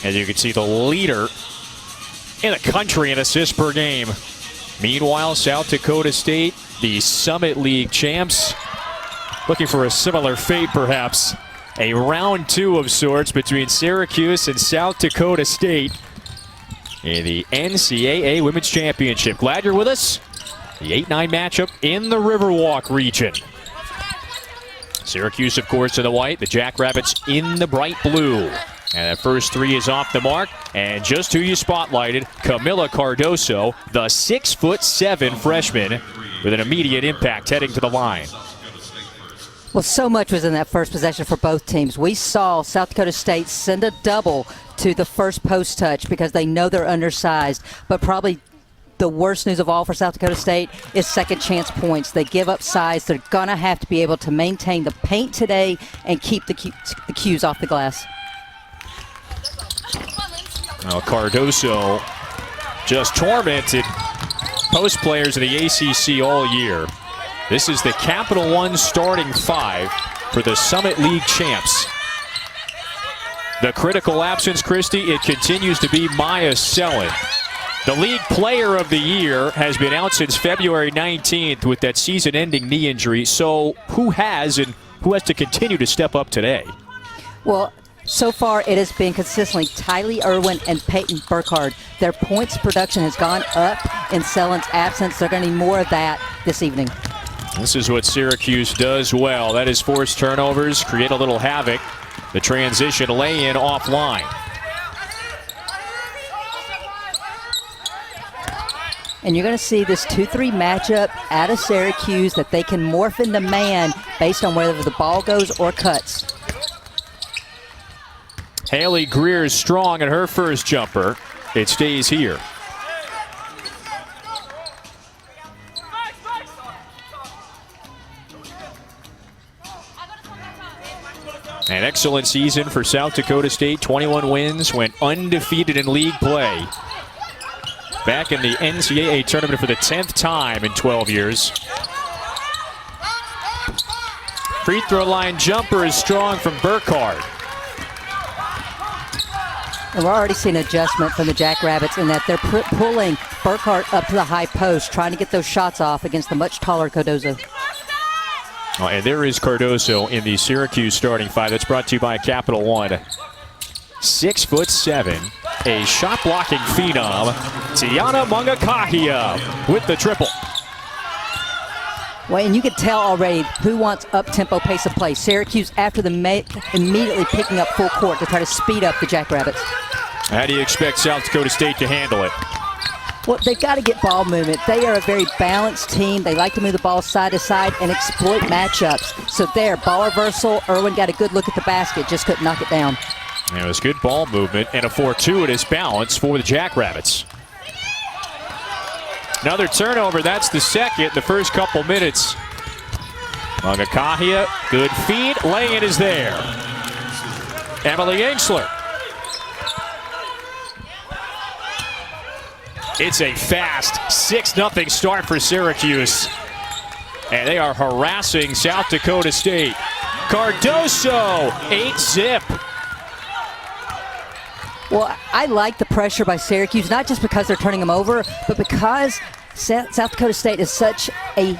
As you can see, the leader in the country in assists per game. Meanwhile, South Dakota State, the Summit League champs, looking for a similar fate perhaps. A round two of sorts between Syracuse and South Dakota State in the NCAA Women's Championship. Glad you're with us. The 8-9 matchup in the Riverwalk region. Syracuse, of course, in the white. The Jackrabbits in the bright blue. And that first three is off the mark. And just who you spotlighted, Camila Cardoso, the 6'7" freshman with an immediate impact heading to the line. Well, so much was in that first possession for both teams. We saw South Dakota State send a double to the first post touch because they know they're undersized. But probably the worst news of all for South Dakota State is second chance points. They give up size. They're going to have to be able to maintain the paint today and keep the cues off the glass. Well, Cardoso just tormented post players in the ACC all year. This is the Capital One starting five for the Summit League champs. The critical absence, Christy, it continues to be Maya Sellen. The league player of the year has been out since February 19th with that season-ending knee injury. So who has to continue to step up today? Well, so far it has been consistently Tylee Irwin and Peyton Burkhardt. Their points production has gone up in Sellen's absence. They're going to need more of that this evening. This is what Syracuse does well. That is force turnovers, create a little havoc. The transition lay-in offline. And you're going to see this 2-3 matchup out of Syracuse that they can morph into man based on whether the ball goes or cuts. Haley Greer is strong in her first jumper. It stays here. An excellent season for South Dakota State. 21 wins, went undefeated in league play. Back in the NCAA tournament for the 10th time in 12 years. Free throw line jumper is strong from Burkhardt. And we're already seeing adjustment from the Jackrabbits in that they're pulling Burkhardt up to the high post, trying to get those shots off against the much taller Cardoso. Oh, and there is Cardoso in the Syracuse starting five. That's brought to you by Capital One. 6'7", a shot-blocking phenom, Tiana Mangakahia with the triple. Well, and you could tell already who wants up-tempo pace of play. Syracuse, after the immediately picking up full court to try to speed up the Jackrabbits. How do you expect South Dakota State to handle it? Well, they've got to get ball movement. They are a very balanced team. They like to move the ball side to side and exploit matchups. So there, ball reversal. Irwin got a good look at the basket, just couldn't knock it down. It was good ball movement and a fortuitous balance for the Jackrabbits. Another turnover, that's the second, the first couple minutes. Mangakahia, good feed, laying it is there. Emily Enxler. It's a fast 6-0 start for Syracuse. And they are harassing South Dakota State. Cardoso, 8-zip. Well, I like the pressure by Syracuse, not just because they're turning them over, but because South Dakota State is such a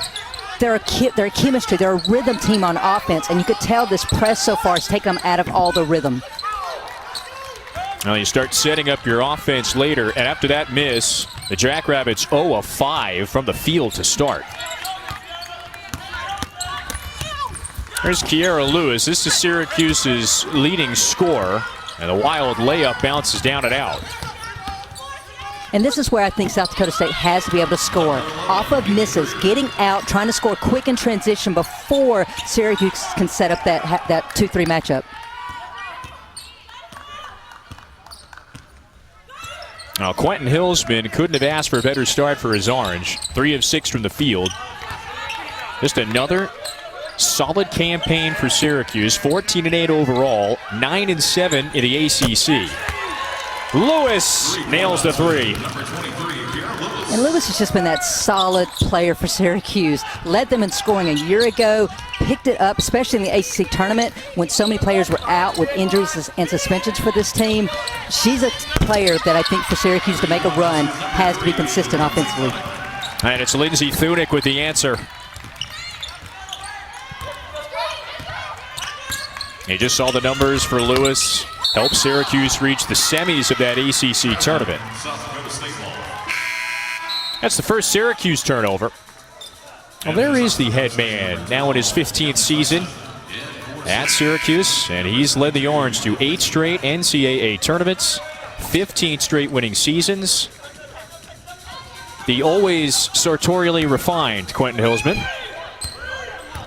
they're a chemistry, they're a rhythm team on offense, and you could tell this press so far has taken them out of all the rhythm. Well, you start setting up your offense later, and after that miss, the Jackrabbits 0 of 5 from the field to start. There's Kiera Lewis. This is Syracuse's leading scorer, and the wild layup bounces down and out. And this is where I think South Dakota State has to be able to score. Off of misses, getting out, trying to score quick in transition before Syracuse can set up that 2-3 matchup. Now, Quentin Hillsman couldn't have asked for a better start for his Orange. 3 of 6 from the field. Just another solid campaign for Syracuse. 14-8 overall, 9-7 in the ACC. Lewis nails the 3. And Lewis has just been that solid player for Syracuse. Led them in scoring a year ago, picked it up, especially in the ACC tournament when so many players were out with injuries and suspensions for this team. She's a player that I think for Syracuse to make a run has to be consistent offensively. And it's Lindsay Thunick with the answer. You just saw the numbers for Lewis. Helped Syracuse reach the semis of that ACC tournament. That's the first Syracuse turnover. Well, there is the head man, now in his 15th season at Syracuse, and he's led the Orange to 8 straight NCAA tournaments, 15 straight winning seasons. The always sartorially refined Quentin Hillsman.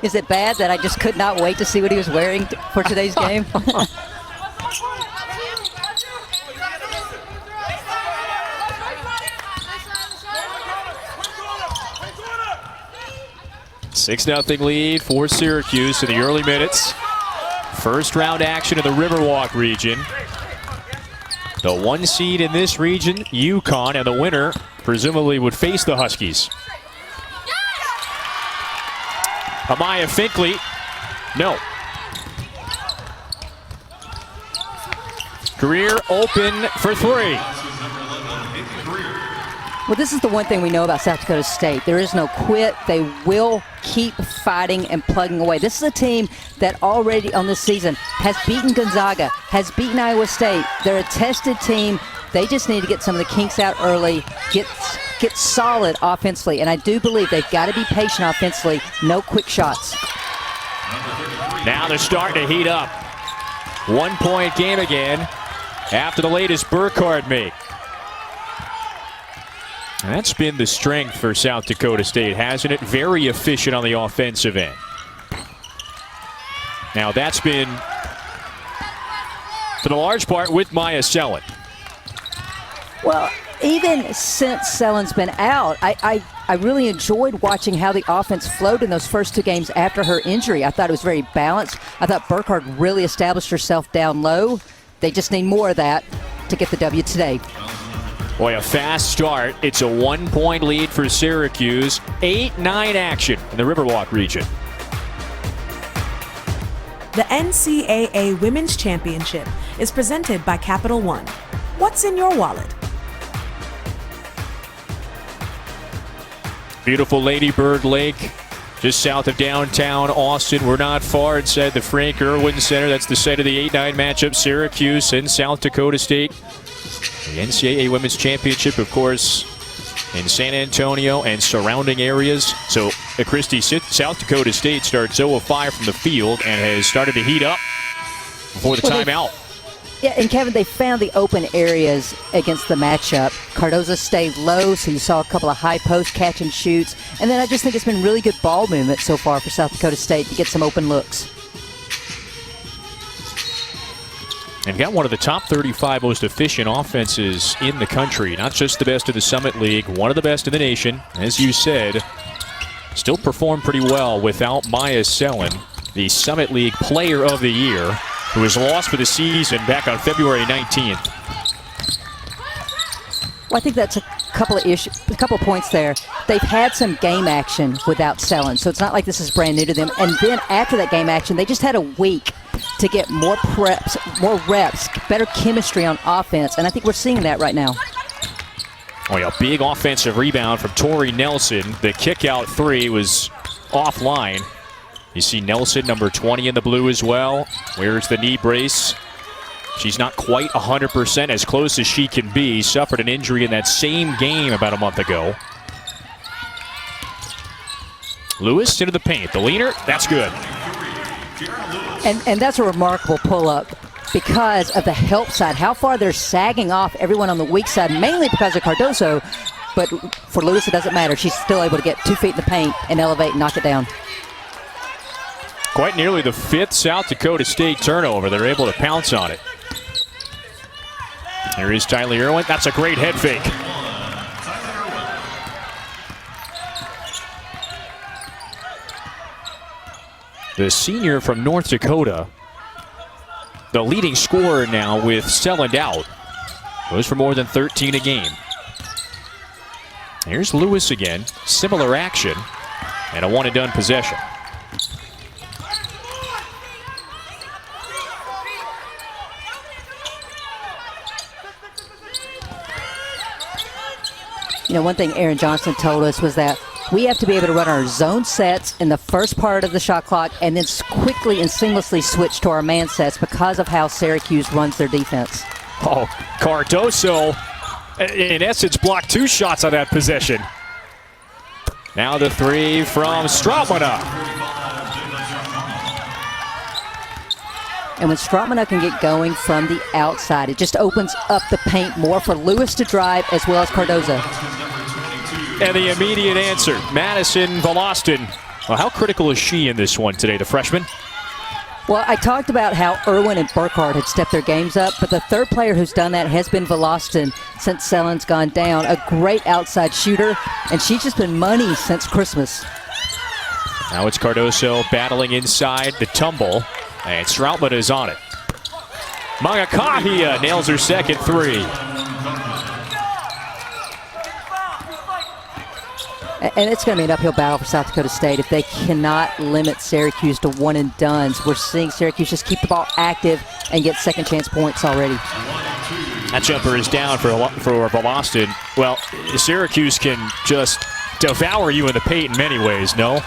Is it bad that I just could not wait to see what he was wearing for today's game? $6-0 lead for Syracuse in the early minutes. First round action in the Riverwalk region. The 1 seed in this region, UConn, and the winner presumably would face the Huskies. Amaya Finkley, no. Career open for 3. Well, this is the one thing we know about South Dakota State. There is no quit. They will keep fighting and plugging away. This is a team that already on this season has beaten Gonzaga, has beaten Iowa State. They're a tested team. They just need to get some of the kinks out early, get solid offensively. And I do believe they've got to be patient offensively. No quick shots. Now they're starting to heat up. 1-point game again after the latest Burkhardt make. And that's been the strength for South Dakota State, hasn't it? Very efficient on the offensive end. Now that's been, for the large part, with Maya Sellen. Well, even since Sellen's been out, I really enjoyed watching how the offense flowed in those first 2 games after her injury. I thought it was very balanced. I thought Burkhardt really established herself down low. They just need more of that to get the W today. Boy, a fast start. It's a 1-point lead for Syracuse. 8-9 action in the Riverwalk region. The NCAA Women's Championship is presented by Capital One. What's in your wallet? Beautiful Lady Bird Lake, just south of downtown Austin. We're not far inside the Frank Irwin Center. That's the site of the 8-9 matchup, Syracuse and South Dakota State. The NCAA Women's Championship, of course, in San Antonio and surrounding areas. So at Christie, South Dakota State starts 0-5 from the field and has started to heat up before the timeout. Yeah, and Kevin, they found the open areas against the matchup. Cardoza stayed low, so you saw a couple of high post catch and shoots. And then I just think it's been really good ball movement so far for South Dakota State to get some open looks. They've got one of the top 35 most efficient offenses in the country. Not just the best of the Summit League, one of the best in the nation. As you said, still performed pretty well without Maya Sellen, the Summit League Player of the Year, who was lost for the season back on February 19th. Well, I think that's a couple of points there. They've had some game action without Sellen, so it's not like this is brand new to them. And then after that game action, they just had a week to get more preps, more reps, better chemistry on offense, and I think we're seeing that right now. Oh yeah, big offensive rebound from Tori Nelson. The kick-out 3 was offline. You see Nelson, number 20 in the blue as well. Wears the knee brace. She's not quite 100%, as close as she can be. Suffered an injury in that same game about a month ago. Lewis into the paint. The leaner, that's good. And that's a remarkable pull-up because of the help side. How far they're sagging off everyone on the weak side, mainly because of Cardoso. But for Lewis, it doesn't matter. She's still able to get 2 feet in the paint and elevate and knock it down. Quite nearly the 5th South Dakota State turnover. They're able to pounce on it. Here is Tyler Irwin. That's a great head fake. The senior from North Dakota, the leading scorer now with Selland out. Goes for more than 13 a game. Here's Lewis again. Similar action and a one-and-done possession. You know, one thing Aaron Johnson told us was that we have to be able to run our zone sets in the first part of the shot clock and then quickly and seamlessly switch to our man sets because of how Syracuse runs their defense. Oh, Cardoso, in essence, blocked 2 shots on that possession. Now the 3 from Strautmane. And when Strautmane can get going from the outside, it just opens up the paint more for Lewis to drive as well as Cardoso. And the immediate answer, Madison Volostin. Well, how critical is she in this one today, the freshman? Well, I talked about how Irwin and Burkhardt had stepped their games up, but the third player who's done that has been Volostin since Sellen's gone down. A great outside shooter, and she's just been money since Christmas. Now it's Cardoso battling inside the tumble, and Strautmane is on it. Mangakahia nails her second 3. And it's going to be an uphill battle for South Dakota State if they cannot limit Syracuse to one and dones. We're seeing Syracuse just keep the ball active and get second chance points already. That jumper is down for Volostin. Well, Syracuse can just devour you in the paint in many ways, no?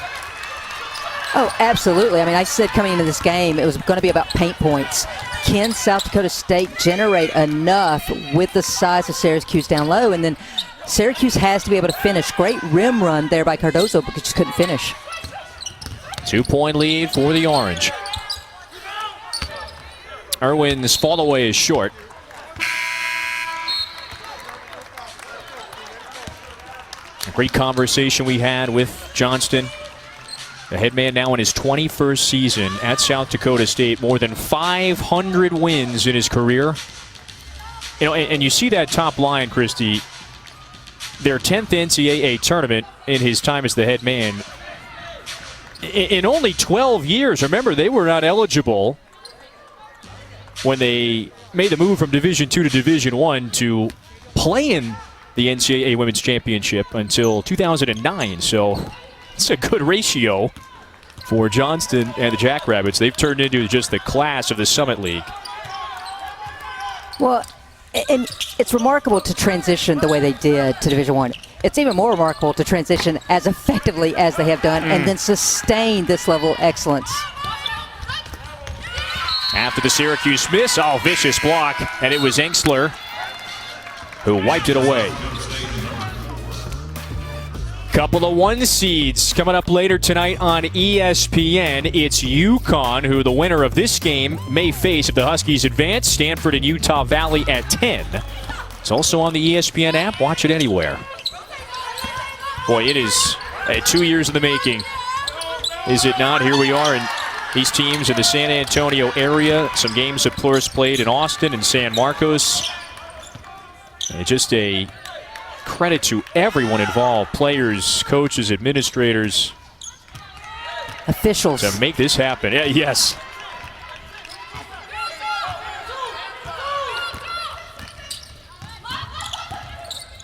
Oh, absolutely. I mean, I said coming into this game it was going to be about paint points. Can South Dakota State generate enough with the size of Syracuse down low? And then Syracuse has to be able to finish. Great rim run there by Cardoso, but just couldn't finish. 2-point lead for the Orange. Irwin's fall away is short. A great conversation we had with Johnston. The head man now in his 21st season at South Dakota State. More than 500 wins in his career. You know, and you see that top line, Christy. Their 10th NCAA tournament in his time as the head man. In only 12 years, remember, they were not eligible when they made the move from Division II to Division I to play in the NCAA Women's Championship until 2009. So it's a good ratio for Johnston and the Jackrabbits. They've turned into just the class of the Summit League. Well, and it's remarkable to transition the way they did to Division I. It's even more remarkable to transition as effectively as they have done and then sustain this level of excellence. After the Syracuse miss, vicious block, and it was Engstler who wiped it away. Couple of 1 seeds coming up later tonight on ESPN. It's UConn, who the winner of this game may face if the Huskies advance. Stanford and Utah Valley at 10. It's also on the ESPN app. Watch it anywhere. Boy, it is 2 years in the making. Is it not? Here we are in these teams in the San Antonio area. Some games that Plurus played in Austin and San Marcos. And just a credit to everyone involved, players, coaches, administrators, officials, to make this happen. Yeah, yes.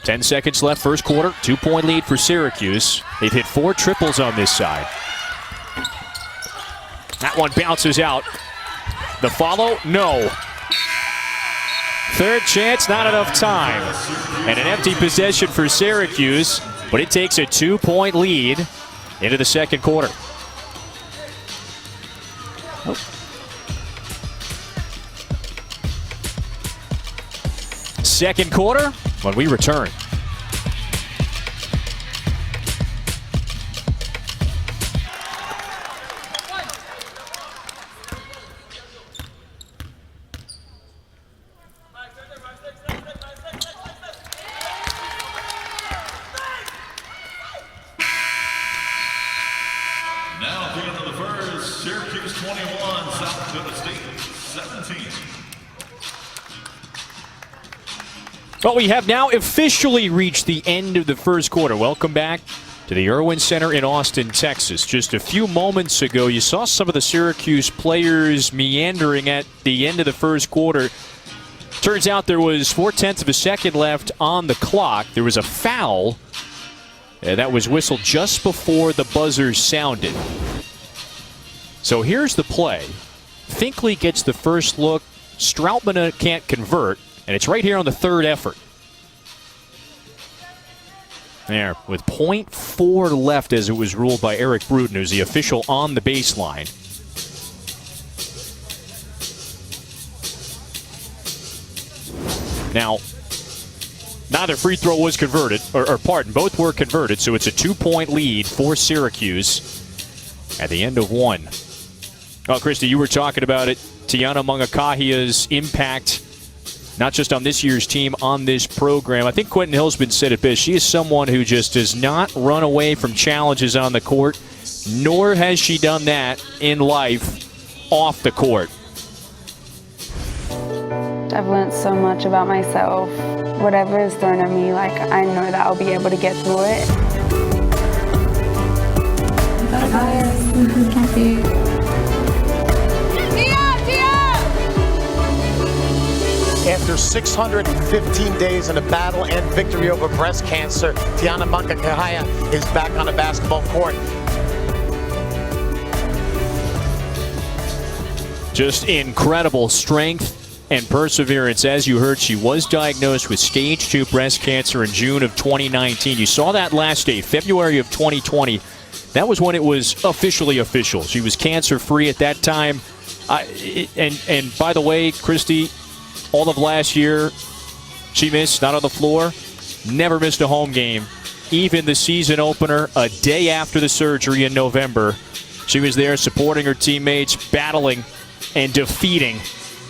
Ten seconds left, first quarter. 2-point lead for Syracuse. They've hit 4 triples on this side. That one bounces out. The follow, no. Third chance, not enough time. And an empty possession for Syracuse, but it takes a 2-point lead into the second quarter. Second quarter when we return. Now, at the end of the first, Syracuse 21, South Dakota State 17. Well, we have now officially reached the end of the first quarter. Welcome back to the Irwin Center in Austin, Texas. Just a few moments ago, you saw some of the Syracuse players meandering at the end of the first quarter. Turns out there was 0.4 of a second left on the clock. There was a foul that was whistled just before the buzzer sounded. So here's the play. Finkley gets the first look. Strautmane can't convert, and it's right here on the third effort. There, with .4 left as it was ruled by Eric Bruton, who's the official on the baseline. Now, neither free throw was converted, or pardon, both were converted, so it's a 2-point lead for Syracuse at the end of one. Well, Christy, you were talking about it. Tiana Mungakahia's impact, not just on this year's team, on this program. I think Quentin Hillsman said it best. She is someone who just does not run away from challenges on the court, nor has she done that in life off the court. I've learned so much about myself. Whatever is thrown at me, like, I know that I'll be able to get through it. After 615 days in a battle and victory over breast cancer, Tiana Mungakahia is back on a basketball court. Just incredible strength and perseverance. As you heard, she was diagnosed with stage 2 breast cancer in June of 2019. You saw that last day, February of 2020. That was when it was officially official. She was cancer-free at that time. And by the way, Christy, all of last year, she missed, not on the floor, never missed a home game. Even the season opener, a day after the surgery in November, she was there supporting her teammates, battling and defeating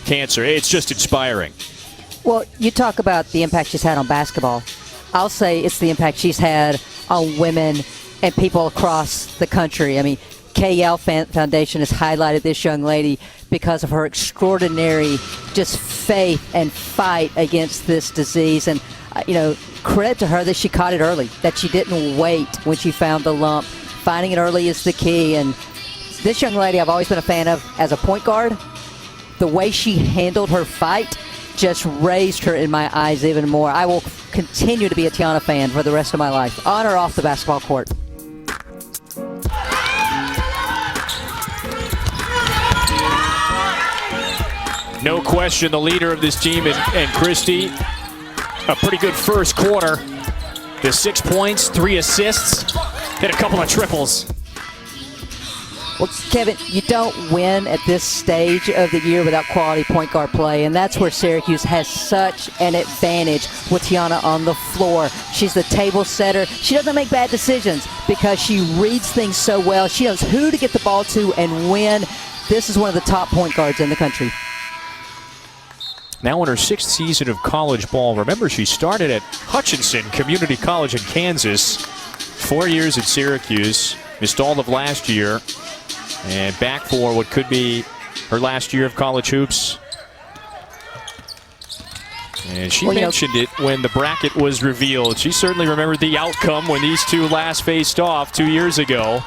cancer. It's just inspiring. Well, you talk about the impact she's had on basketball. I'll say it's the impact she's had on women and people across the country. I mean, KL Foundation has highlighted this young lady because of her extraordinary just faith and fight against this disease. And, credit to her that she caught it early, that she didn't wait when she found the lump. Finding it early is the key. And this young lady I've always been a fan of as a point guard. The way she handled her fight just raised her in my eyes even more. I will continue to be a Tiana fan for the rest of my life, on or off the basketball court. No question, the leader of this team, and Christy, a pretty good first quarter. The 6 points, 3 assists, hit a couple of triples. Well, Kevin, you don't win at this stage of the year without quality point guard play, and that's where Syracuse has such an advantage with Tiana on the floor. She's the table setter. She doesn't make bad decisions because she reads things so well. She knows who to get the ball to and when. This is one of the top point guards in the country. Now in her 6th season of college ball. Remember, she started at Hutchinson Community College in Kansas. 4 years at Syracuse. Missed all of last year. And back for what could be her last year of college hoops. And she mentioned it when the bracket was revealed. She certainly remembered the outcome when these two last faced off 2 years ago.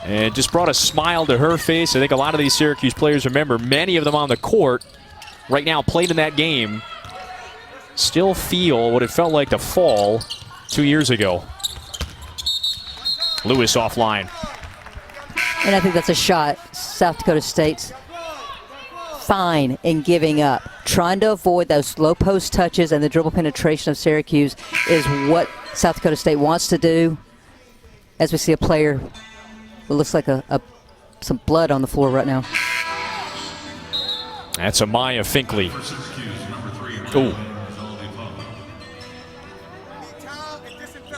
And just brought a smile to her face. I think a lot of these Syracuse players remember, many of them on the court right now played in that game, still feel what it felt like to fall 2 years ago. Lewis offline. And I think that's a shot South Dakota State's fine in giving up. Trying to avoid those low post touches and the dribble penetration of Syracuse is what South Dakota State wants to do. As we see a player, it looks like some blood on the floor right now. That's Amaya Finkley. Ooh.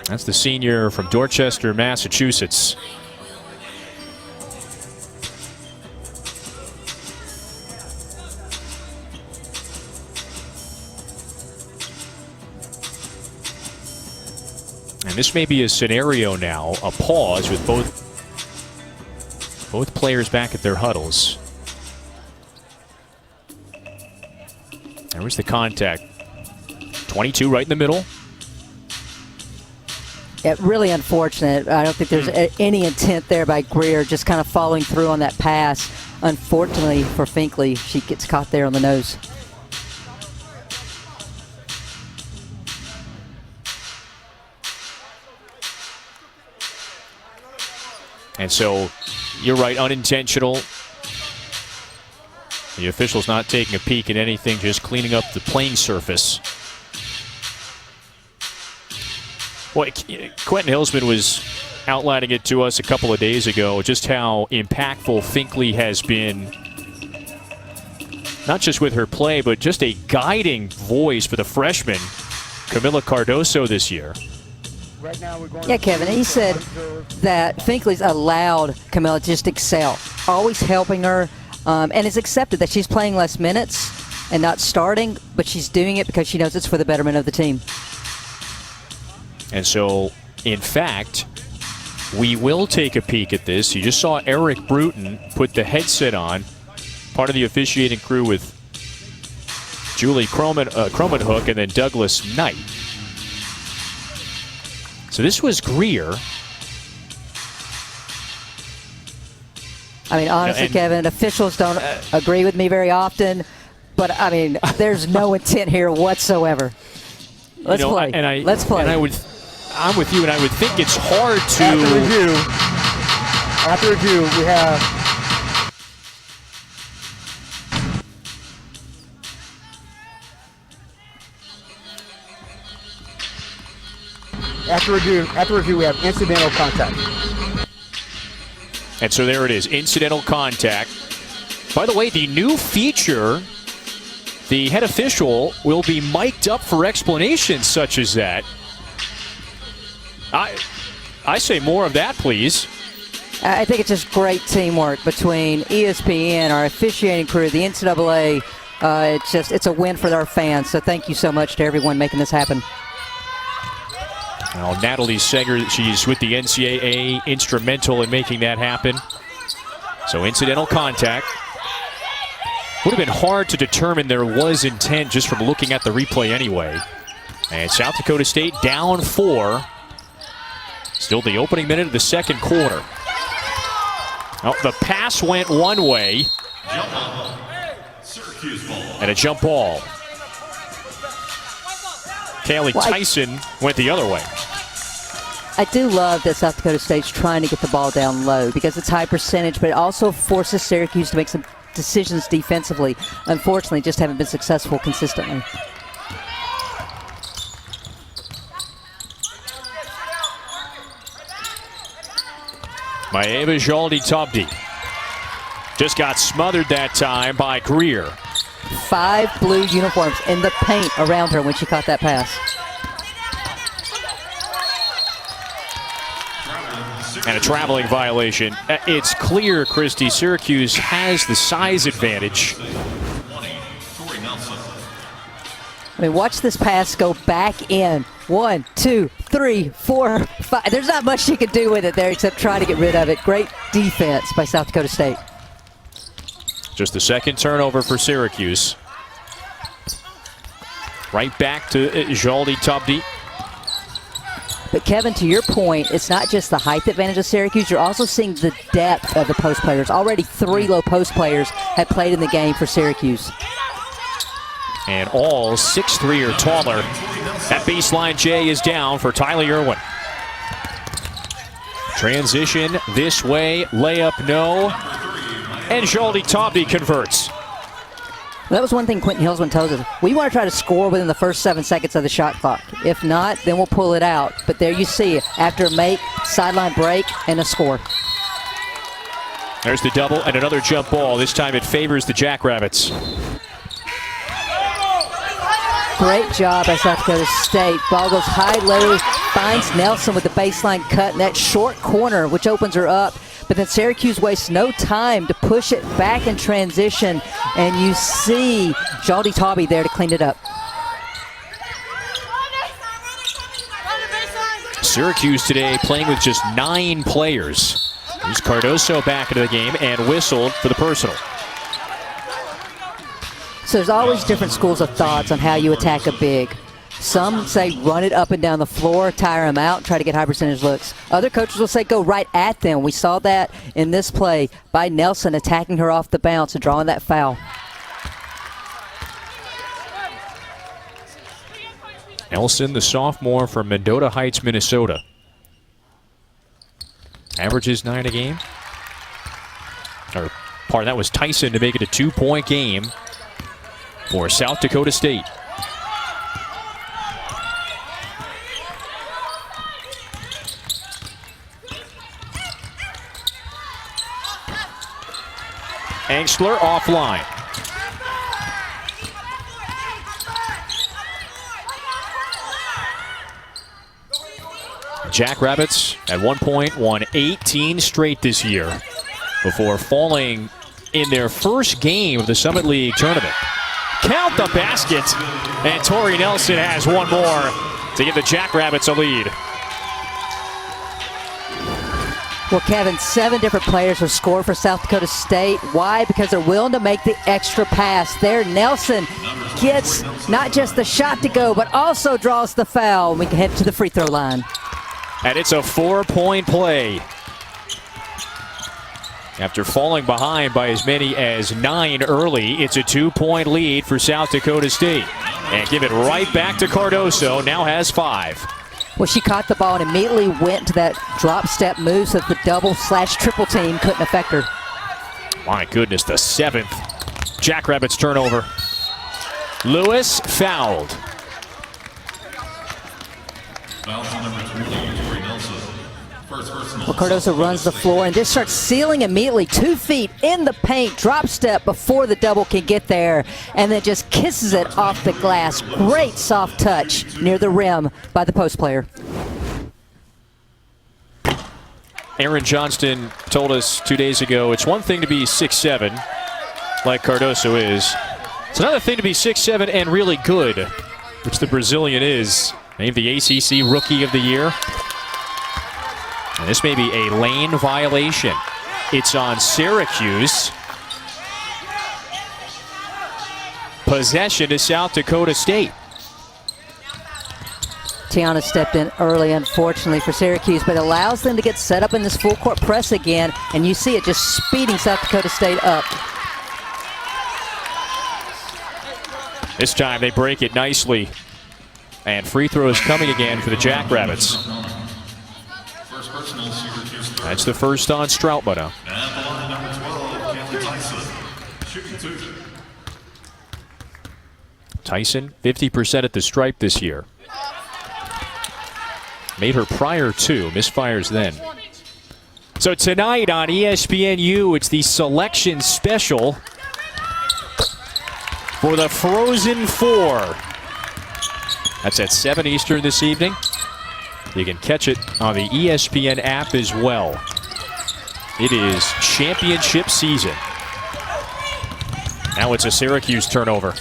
That's the senior from Dorchester, Massachusetts. And this may be a scenario now, a pause with both players back at their huddles. There was the contact. 22 right in the middle. Yeah, really unfortunate. I don't think there's any intent there by Greer, just kind of following through on that pass. Unfortunately for Finkley, she gets caught there on the nose. And so, you're right, unintentional. The official's not taking a peek at anything, just cleaning up the playing surface. Well, Quentin Hillsman was outlining it to us a couple of days ago, just how impactful Finkley has been, not just with her play, but just a guiding voice for the freshman, Camila Cardoso, this year. Right now we're going Yeah, Kevin, he said that Finkley's allowed Camila to just excel, always helping her, and has accepted that she's playing less minutes and not starting, but she's doing it because she knows it's for the betterment of the team. And so, in fact, we will take a peek at this. You just saw Eric Bruton put the headset on, part of the officiating crew with Julie Cromanhook and then Douglas Knight. So this was Greer. I mean, honestly, Kevin, officials don't agree with me very often, but I mean, there's no intent here whatsoever. Let's play. Let's play. And I'm with you, and I would think it's hard to. After review, we have. After review, we have incidental contact. And so there it is, incidental contact. By the way, the new feature, the head official will be mic'd up for explanations such as that. I say more of that, please. I think it's just great teamwork between ESPN, our officiating crew, the NCAA. It's a win for our fans. So thank you so much to everyone making this happen. Now, Natalie Seger, she's with the NCAA, instrumental in making that happen. So incidental contact. Would have been hard to determine there was intent just from looking at the replay anyway. And South Dakota State down 4. Still the opening minute of the second quarter. Oh, the pass went one way. And a jump ball. Kaylee Tyson went the other way. I do love that South Dakota State's trying to get the ball down low because it's high percentage, but it also forces Syracuse to make some decisions defensively. Unfortunately, just haven't been successful consistently. Maeva Jaldi-Tobdi just got smothered that time by Greer. 5 blue uniforms in the paint around her when she caught that pass. And a traveling violation. It's clear, Christy, Syracuse has the size advantage. I mean, watch this pass go back in. 1, 2, 3, 4, 5. There's not much she could do with it there except try to get rid of it. Great defense by South Dakota State. Just the second turnover for Syracuse. Right back to Jaldi-Tobdi. But Kevin, to your point, it's not just the height advantage of Syracuse. You're also seeing the depth of the post players. Already 3 low post players have played in the game for Syracuse. And all 6'3" or taller. That baseline J is down for Tylee Irwin. Transition this way, layup no. And Jaldi-Tobdi converts. That was one thing Quentin Hillsman told us. We want to try to score within the first 7 seconds of the shot clock. If not, then we'll pull it out. But there you see, after a make, sideline break, and a score. There's the double and another jump ball. This time it favors the Jackrabbits. Great job by South Dakota State. Ball goes high-low, finds Nelson with the baseline cut in that short corner, which opens her up. But then Syracuse wastes no time to push it back in transition, and you see Jaldi-Tobdi there to clean it up. Syracuse today playing with just 9 players. Here's Cardoso back into the game and whistled for the personal. So there's always different schools of thoughts on how you attack a big. Some say run it up and down the floor, tire them out, try to get high percentage looks. Other coaches will say go right at them. We saw that in this play by Nelson attacking her off the bounce and drawing that foul. Nelson, the sophomore from Mendota Heights, Minnesota. Averages 9 a game. That was Tyson to make it a 2-point game for South Dakota State. Angstler offline. Jackrabbits at one point won 18 straight this year before falling in their first game of the Summit League tournament. Count the basket, and Tori Nelson has one more to give the Jackrabbits a lead. Well, Kevin, 7 different players have scored for South Dakota State. Why? Because they're willing to make the extra pass. There, Nelson gets not just the shot to go, but also draws the foul. We can head to the free throw line. And it's a 4-point play. After falling behind by as many as 9 early, it's a 2-point lead for South Dakota State. And give it right back to Cardoso, now has 5. Well, she caught the ball and immediately went to that drop step move so that the double/triple team couldn't affect her. My goodness, the 7th Jackrabbits turnover. Lewis fouled. Foul on number 20, Tori Nelson. First personal. Well, Cardoso runs the floor and just starts sealing immediately. 2 feet in the paint, drop step before the double can get there, and then just kisses it off the glass. Great soft touch near the rim by the post player. Aaron Johnston told us 2 days ago, it's one thing to be 6'7", like Cardoso is. It's another thing to be 6'7" and really good, which the Brazilian is. Named the ACC Rookie of the Year. And this may be a lane violation. It's on Syracuse. Possession to South Dakota State. Tiana stepped in early, unfortunately, for Syracuse, but allows them to get set up in this full court press again, and you see it just speeding South Dakota State up. This time they break it nicely. And free throws coming again for the Jackrabbits. First personal, Syracuse. That's the first on Stroutman. And the line, number 12, Kelly Tyson. Shooting 2. Tyson, 50% at the stripe this year. Made her prior 2, misfires then. So tonight on ESPNU, it's the selection special for the Frozen Four. That's at 7 Eastern this evening. You can catch it on the ESPN app as well. It is championship season. Now it's a Syracuse turnover.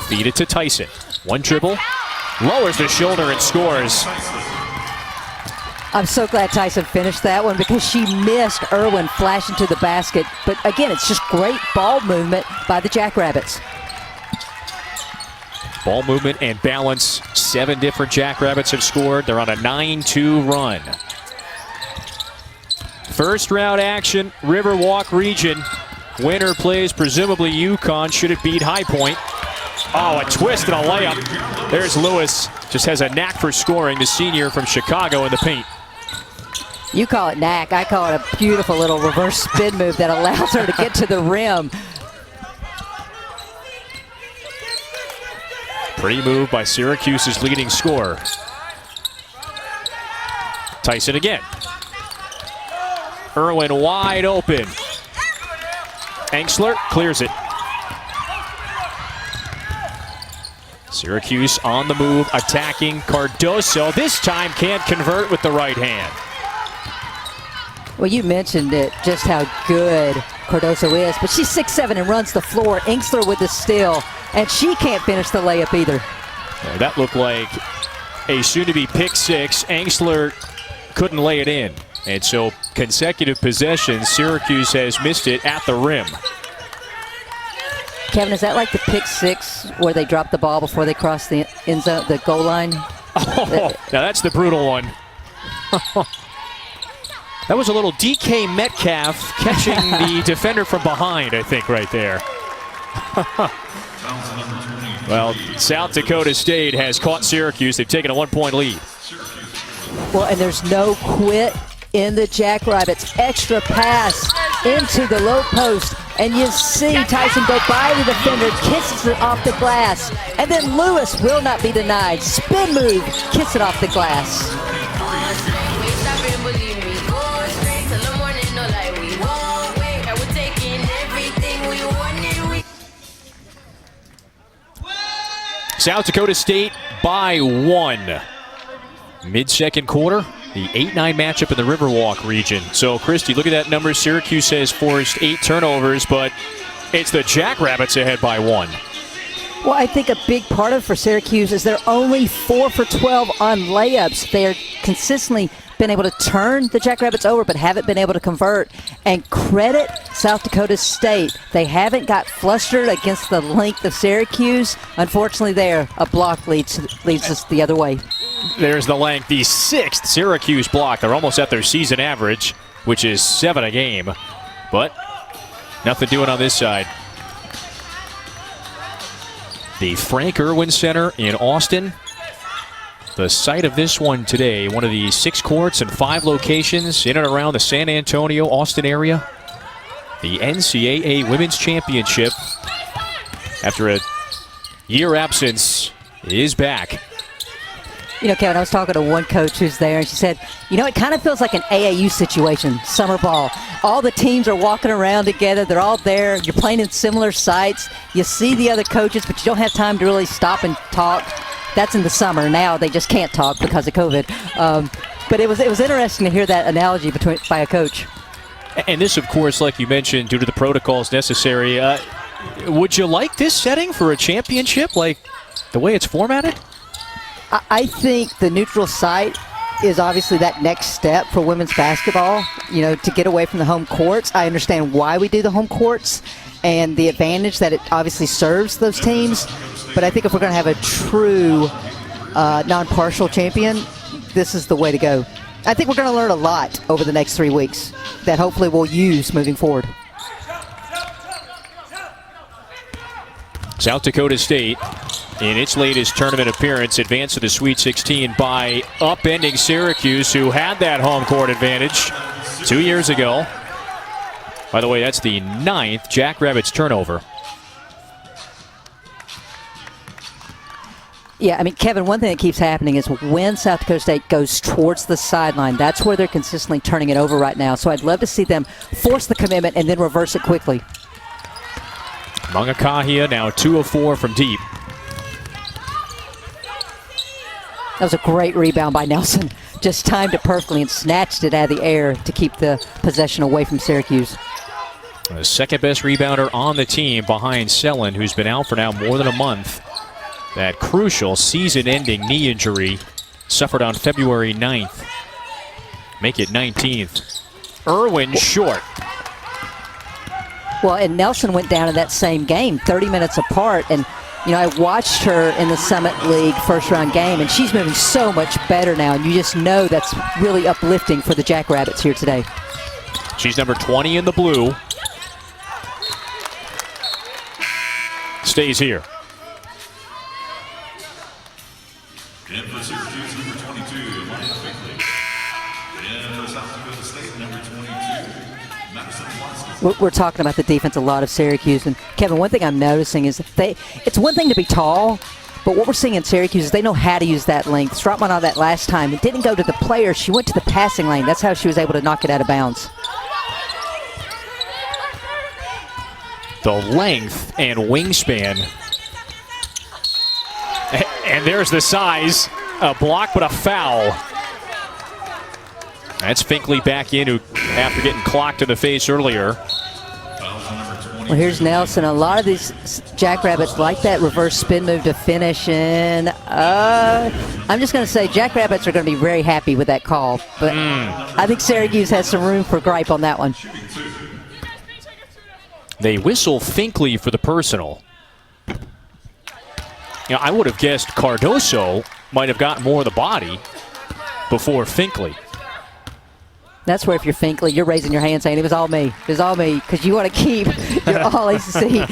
Feed it to Tyson. One dribble, lowers the shoulder and scores. I'm so glad Tyson finished that one because she missed Irwin flashing to the basket. But again, it's just great ball movement by the Jackrabbits. Ball movement and balance. 7 different Jackrabbits have scored. They're on a 9-2 run. First round action, Riverwalk region. Winner plays presumably UConn. Should it beat High Point? Oh, a twist and a layup. There's Lewis. Just has a knack for scoring. The senior from Chicago in the paint. You call it knack. I call it a beautiful little reverse spin move that allows her to get to the rim. Pretty move by Syracuse's leading scorer. Tyson again. Irwin wide open. Angstler clears it. Syracuse on the move, attacking Cardoso. This time can't convert with the right hand. Well, you mentioned it, just how good Cardoso is, but she's 6'7" and runs the floor. Angstler with the steal, and she can't finish the layup either. Well, that looked like a soon-to-be pick 6. Angstler couldn't lay it in, and so consecutive possessions, Syracuse has missed it at the rim. Kevin, is that like the pick 6 where they drop the ball before they cross the end zone, the goal line? Oh, now that's the brutal one. That was a little DK Metcalf catching the defender from behind, I think, right there. Well, South Dakota State has caught Syracuse. They've taken a 1-point lead. Well, and there's no quit in the Jackrabbits. Extra pass into the low post. And you see Tyson go by the defender, kisses it off the glass. And then Lewis will not be denied. Spin move, kiss it off the glass. South Dakota State by 1. Mid-second quarter, the 8-9 matchup in the Riverwalk region. So, Christy, look at that number. Syracuse has forced 8 turnovers, but it's the Jackrabbits ahead by 1. Well, I think a big part of it for Syracuse is they're only 4 for 12 on layups. They're consistently been able to turn the Jackrabbits over, but haven't been able to convert. And credit South Dakota State. They haven't got flustered against the length of Syracuse. Unfortunately, there, a block leads us the other way. There's the length, the 6th Syracuse block. They're almost at their season average, which is 7 a game. But nothing doing on this side. The Frank Irwin Center in Austin. The site of this one today, one of the 6 courts and 5 locations in and around the San Antonio, Austin area. The NCAA Women's Championship, after a year absence, is back. You know, Kevin, I was talking to one coach who's there, and she said, you know, it kind of feels like an AAU situation, summer ball. All the teams are walking around together. They're all there. You're playing in similar sites. You see the other coaches, but you don't have time to really stop and talk. That's in the summer. Now they just can't talk because of COVID. But it was interesting to hear that analogy by a coach. And this, of course, like you mentioned, due to the protocols necessary, would you like this setting for a championship, like the way it's formatted? I think the neutral site is obviously that next step for women's basketball, you know, to get away from the home courts. I understand why we do the home courts and the advantage that it obviously serves those teams. But I think if we're going to have a true non-partial champion, this is the way to go. I think we're going to learn a lot over the next 3 weeks that hopefully we'll use moving forward. South Dakota State, in its latest tournament appearance, advanced to the Sweet 16 by upending Syracuse, who had that home court advantage 2 years ago. By the way, that's the 9th Jackrabbits turnover. Yeah, I mean, Kevin, one thing that keeps happening is when South Dakota State goes towards the sideline, that's where they're consistently turning it over right now. So I'd love to see them force the commitment and then reverse it quickly. Mangakahia now 2 of 4 from deep. That was a great rebound by Nelson. Just timed it perfectly and snatched it out of the air to keep the possession away from Syracuse. The second best rebounder on the team behind Sellen, who's been out for now more than a month. That crucial season-ending knee injury suffered on February 9th. Make it 19th. Irwin short. Well, and Nelson went down in that same game, 30 minutes apart. And, you know, I watched her in the Summit League first-round game, and she's moving so much better now. And you just know that's really uplifting for the Jackrabbits here today. She's number 20 in the blue. Stays here. In for Syracuse, number 22, Maya Finkley. In for South Dakota State, number 22, Madison Watson. We're talking about the defense a lot of Syracuse. And, Kevin, one thing I'm noticing is it's one thing to be tall, but what we're seeing in Syracuse is they know how to use that length. Stropman on that last time, it didn't go to the player. She went to the passing lane. That's how she was able to knock it out of bounds. The length and wingspan. And there's the size. A block, but a foul. That's Finkley back in, who, after getting clocked in the face earlier. Well, here's Nelson. A lot of these Jackrabbits like that reverse spin move to finish. And I'm just going to say Jackrabbits are going to be very happy with that call. But I think Syracuse has some room for gripe on that one. They whistle Finkley for the personal. You know, I would have guessed Cardoso might have gotten more of the body before Finkley. That's where if you're Finkley, you're raising your hand saying, it was all me. It was all me, because you want to keep your All-ACC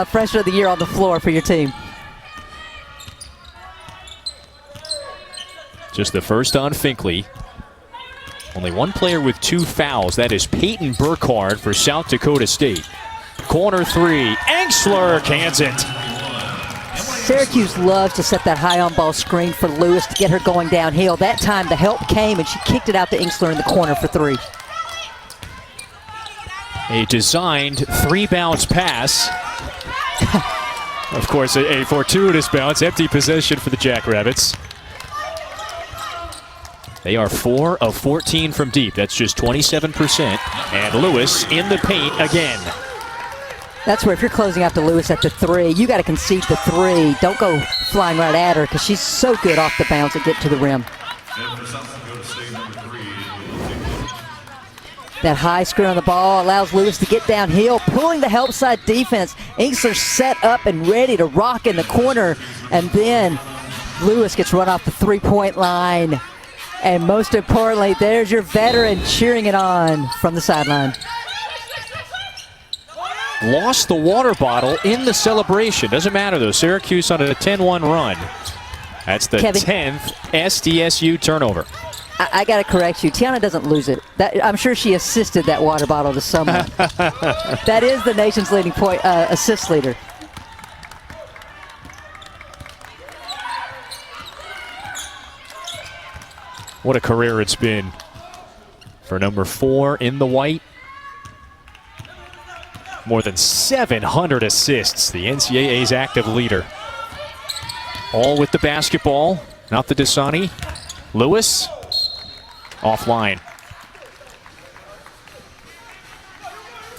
Freshman of the Year on the floor for your team. Just the first on Finkley. Only one player with 2 fouls. That is Peyton Burkhardt for South Dakota State. Corner 3. Engsler cans it. Syracuse loves to set that high on-ball screen for Lewis to get her going downhill. That time the help came, and she kicked it out to Engsler in the corner for 3. A designed 3-bounce pass. Of course, a fortuitous bounce. Empty possession for the Jackrabbits. They are 4 of 14 from deep. That's just 27%. And Lewis in the paint again. That's where if you're closing out to Lewis at the 3, you got to concede the 3. Don't go flying right at her because she's so good off the bounce and get to the rim. That high screen on the ball allows Lewis to get downhill, pulling the help side defense. Inkster's set up and ready to rock in the corner. And then Lewis gets run off the three-point line. And most importantly, there's your veteran cheering it on from the sideline. Lost the water bottle in the celebration. Doesn't matter, though. Syracuse on a 10-1 run. That's the Kevin, 10th SDSU turnover. I got to correct you. Tiana doesn't lose it. I'm sure she assisted that water bottle to someone. That is the nation's leading assist leader. What a career it's been for number 4 in the white. More than 700 assists, the NCAA's active leader. All with the basketball, not the Dasani. Lewis, offline.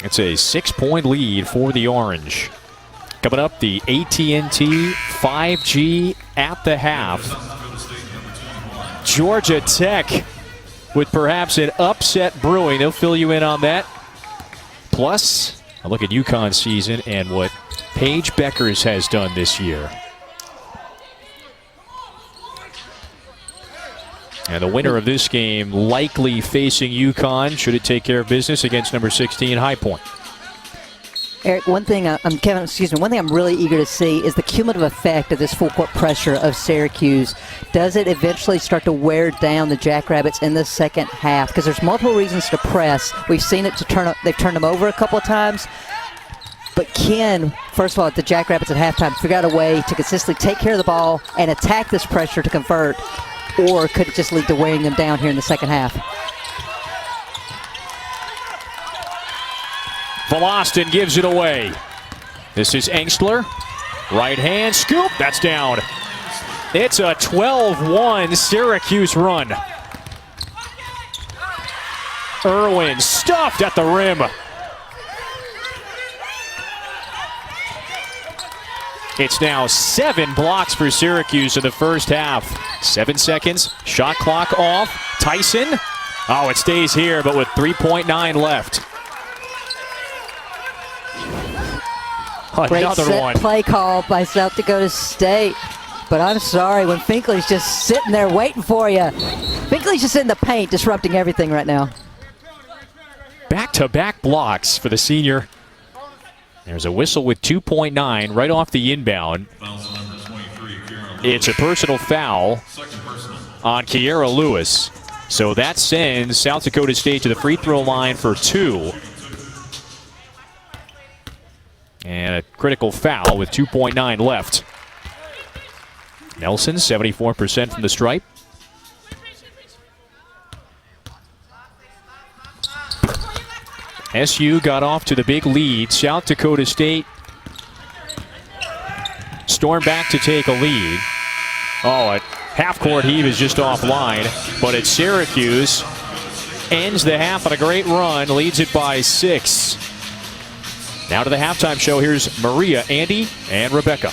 It's a 6-point lead for the Orange. Coming up, the AT&T 5G at the half. Georgia Tech with perhaps an upset brewing. They'll fill you in on that. Plus, a look at UConn's season and what Paige Beckers has done this year. And the winner of this game likely facing UConn should it take care of business against number 16 High Point. Eric, one thing I'm really eager to see is the cumulative effect of this full court pressure of Syracuse. Does it eventually start to wear down the Jackrabbits in the second half? Because there's multiple reasons to press. We've seen it they've turned them over a couple of times. But can, first of all, the Jackrabbits at halftime figure out a way to consistently take care of the ball and attack this pressure to convert? Or could it just lead to wearing them down here in the second half? Volostin gives it away. This is Engstler. Right hand scoop. That's down. It's a 12-1 Syracuse run. Irwin stuffed at the rim. It's now 7 blocks for Syracuse in the first half. 7 seconds. Shot clock off. Tyson. Oh, it stays here, but with 3.9 left. Great Another set one. play call by South Dakota State. But I'm sorry, when Finkley's just sitting there waiting for you. Finkley's just in the paint, disrupting everything right now. Back-to-back blocks for the senior. There's a whistle with 2.9 right off the inbound. It's a personal foul on Kiera Lewis. So that sends South Dakota State to the free throw line for 2. And a critical foul with 2.9 left. Nelson, 74% from the stripe. SU got off to the big lead. South Dakota State stormed back to take a lead. Oh, a half-court heave is just offline. But it's Syracuse. Ends the half on a great run. Leads it by 6. Now to the halftime show. Here's Maria, Andy, and Rebecca.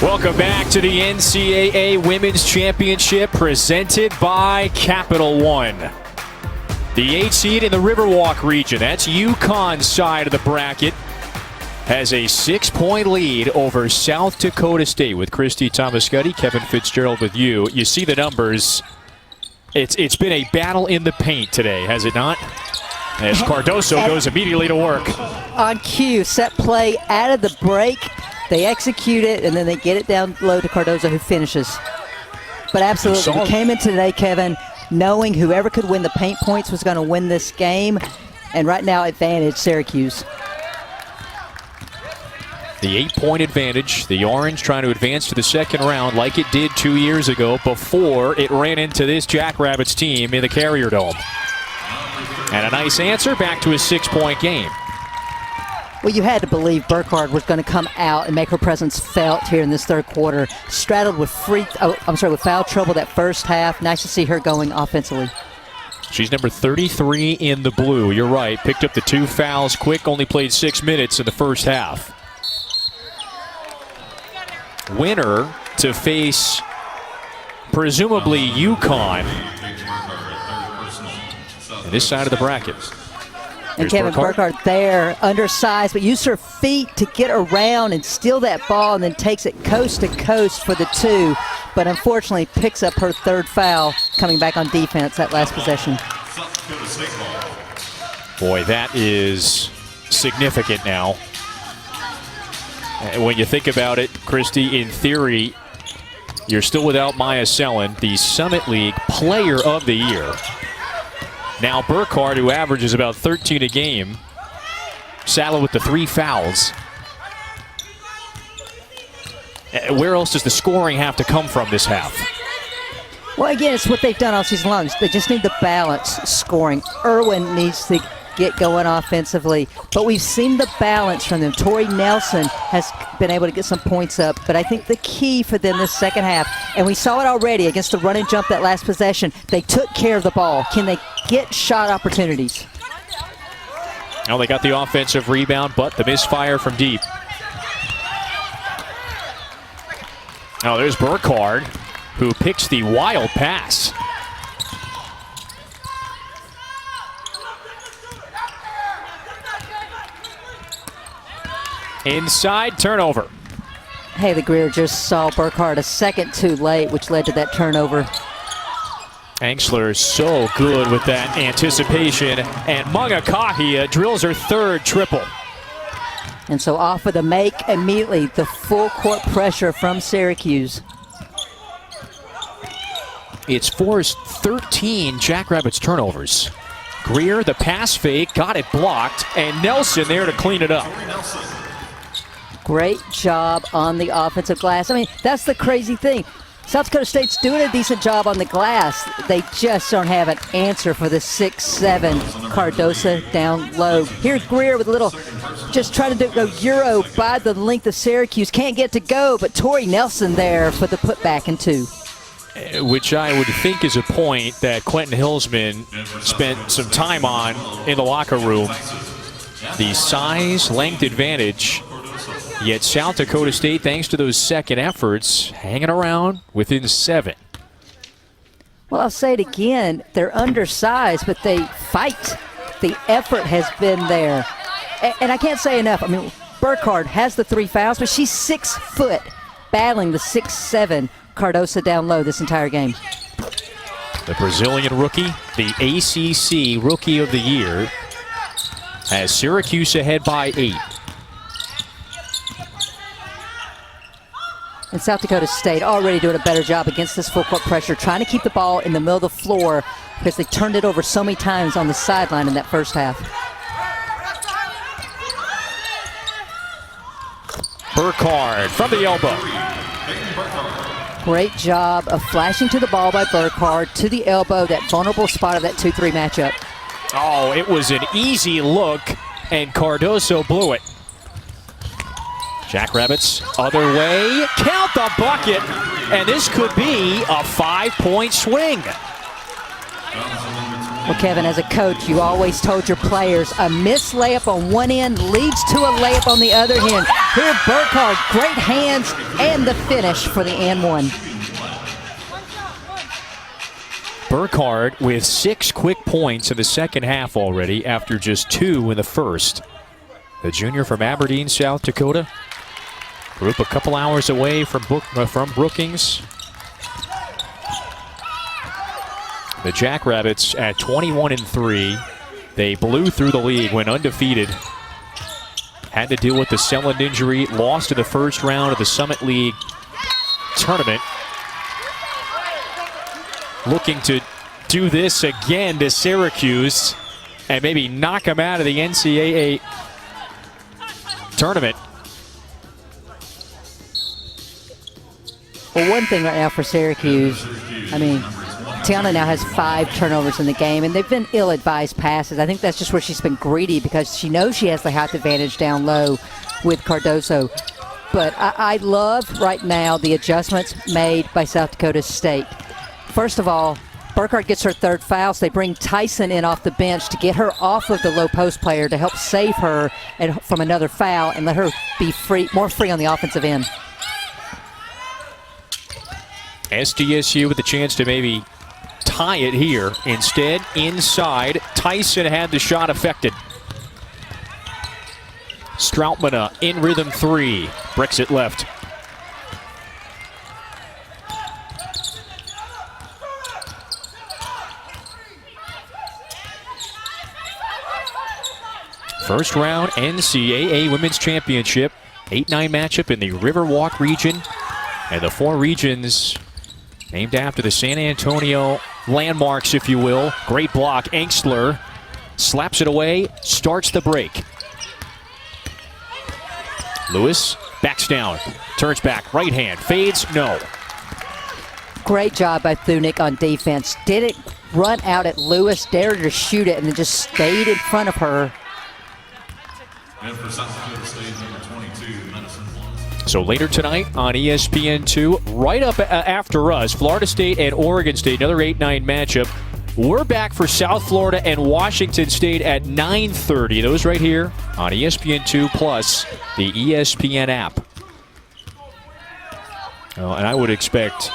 Welcome back to the NCAA Women's Championship presented by Capital One. The 8 seed in the Riverwalk region, that's UConn's side of the bracket, has a 6-point lead over South Dakota State with Christy Tomascuddy, Kevin Fitzgerald with you. You see the numbers. It's been a battle in the paint today, has it not? As Cardoso goes immediately to work. On cue, set play out of the break. They execute it, and then they get it down low to Cardozo, who finishes. But absolutely, we came in today, Kevin, knowing whoever could win the paint points was going to win this game. And right now, advantage Syracuse. The 8-point advantage. The Orange trying to advance to the second round like it did 2 years ago before it ran into this Jackrabbits team in the Carrier Dome. And a nice answer back to a 6-point game. Well, you had to believe Burkhardt was going to come out and make her presence felt here in this third quarter. Straddled with with foul trouble that first half. Nice to see her going offensively. She's number 33 in the blue. You're right. Picked up the 2 fouls quick. Only played 6 minutes in the first half. Winner to face presumably UConn on this side of the bracket. And Kevin Burkhardt there, undersized, but used her feet to get around and steal that ball and then takes it coast to coast for the 2. But unfortunately picks up her 3rd foul coming back on defense that last possession. Boy, that is significant now. When you think about it, Christy, in theory, you're still without Maya Sellen, the Summit League Player of the Year. Now Burkhardt, who averages about 13 a game, saddled with the 3 fouls. Where else does the scoring have to come from this half? Well, again, it's what they've done all season long. They just need the balance scoring. Irwin needs to get going offensively, but we've seen the balance from them. Tori Nelson has been able to get some points up, but I think the key for them this second half, and we saw it already against the run and jump that last possession, they took care of the ball. Can they get shot opportunities? Well, they got the offensive rebound, but the misfire from deep. Now there's Burkhardt, who picks the wild pass. Inside turnover. Haley Greer just saw Burkhardt a second too late, which led to that turnover. Angsler so good with that anticipation, and Mungakahia drills her 3rd triple. And so off of the make immediately, the full court pressure from Syracuse. It's forced 13 Jackrabbits turnovers. Greer, the pass fake, got it blocked, and Nelson there to clean it up. Great job on the offensive glass. I mean, that's the crazy thing. South Dakota State's doing a decent job on the glass. They just don't have an answer for the 6'7" Cardosa down low. Here's Greer with a little, just trying to go Euro by the length of Syracuse. Can't get to go, but Tori Nelson there for the putback in 2. Which I would think is a point that Quentin Hillsman spent some time on in the locker room. The size, length advantage. Yet South Dakota State, thanks to those second efforts, hanging around within 7. Well, I'll say it again. They're undersized, but they fight. The effort has been there. And I can't say enough. I mean, Burkhardt has the 3 fouls, but she's 6 foot, battling the 6'7" Cardosa down low this entire game. The Brazilian rookie, the ACC Rookie of the Year, has Syracuse ahead by 8. And South Dakota State already doing a better job against this full court pressure, trying to keep the ball in the middle of the floor because they turned it over so many times on the sideline in that first half. Burkhardt from the elbow. Great job of flashing to the ball by Burkhardt to the elbow, that vulnerable spot of that 2-3 matchup. Oh, it was an easy look, and Cardoso blew it. Jackrabbits, other way, count the bucket, and this could be a 5-point swing. Well, Kevin, as a coach, you always told your players a missed layup on one end leads to a layup on the other end. Here, Burkhardt, great hands, and the finish for the and 1. Burkhardt with 6 quick points in the second half already after just 2 in the first. The junior from Aberdeen, South Dakota. Group a couple hours away from Brookings. The Jackrabbits at 21-3. They blew through the league, went undefeated. Had to deal with the Selland injury, lost in the first round of the Summit League tournament. Looking to do this again to Syracuse and maybe knock them out of the NCAA tournament. Well, one thing right now for Syracuse, I mean, Tiana now has 5 turnovers in the game, and they've been ill-advised passes. I think that's just where she's been greedy because she knows she has the height advantage down low with Cardoso. But I love right now the adjustments made by South Dakota State. First of all, Burkhart gets her 3rd foul, so they bring Tyson in off the bench to get her off of the low post player to help save her from another foul and let her be more free on the offensive end. SDSU with the chance to maybe tie it here. Instead, inside, Tyson had the shot affected. Stroutmana in rhythm 3. Bricks it left. First round NCAA Women's Championship. 8-9 matchup in the Riverwalk region. And the 4 regions named after the San Antonio landmarks, if you will. Great block. Engstler slaps it away, starts the break. Lewis backs down, turns back, right hand, fades, no. Great job by Thunick on defense. Didn't run out at Lewis, dared her to shoot it, and then just stayed in front of her. And for South Dakota State, number 22, Madison. So later tonight on ESPN2, right up after us, Florida State and Oregon State, another 8-9 matchup. We're back for South Florida and Washington State at 9:30. Those right here on ESPN2 plus the ESPN app. And I would expect,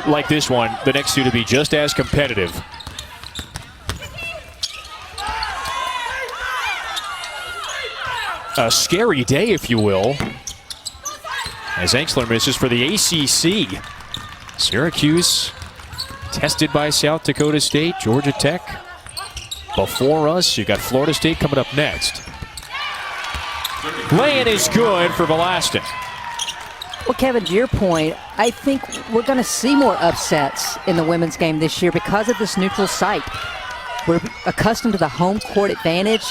like this one, the next 2 to be just as competitive. A scary day, if you will, as Engstler misses for the ACC. Syracuse tested by South Dakota State, Georgia Tech. Before us, you got Florida State coming up next. Lay-in is good for Velastin. Well, Kevin, to your point, I think we're going to see more upsets in the women's game this year because of this neutral site. We're accustomed to the home court advantage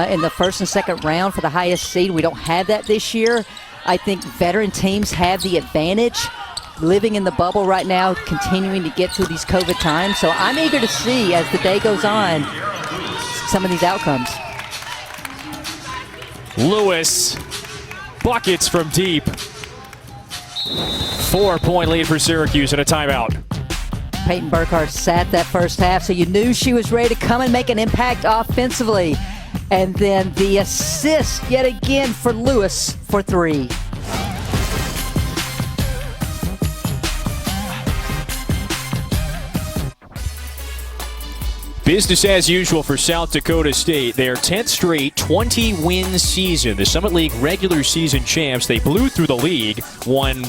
in the first and second round for the highest seed. We don't have that this year. I think veteran teams have the advantage living in the bubble right now, continuing to get through these COVID times. So I'm eager to see, as the day goes on, some of these outcomes. Lewis, buckets from deep. 4-point lead for Syracuse and a timeout. Peyton Burkhart sat that first half, so you knew she was ready to come and make an impact offensively. And then the assist yet again for Lewis for 3. Business as usual for South Dakota State. Their 10th straight 20-win season. The Summit League regular season champs. They blew through the league, won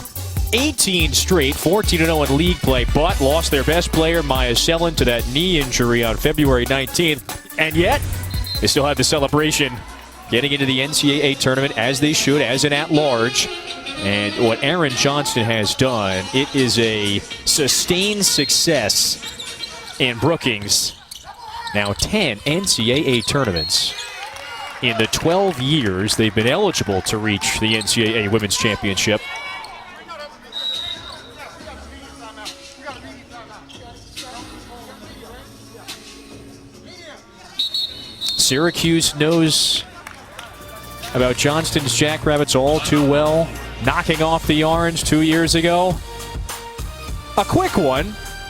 18 straight, 14-0 in league play, but lost their best player, Maya Selin, to that knee injury on February 19th. And yet, they still have the celebration getting into the NCAA tournament as they should, as an at-large. And what Aaron Johnston has done, it is a sustained success in Brookings. Now 10 NCAA tournaments in the 12 years they've been eligible to reach the NCAA Women's Championship. Syracuse knows about Johnston's Jackrabbits all too well, knocking off the Orange 2 years ago. A quick one,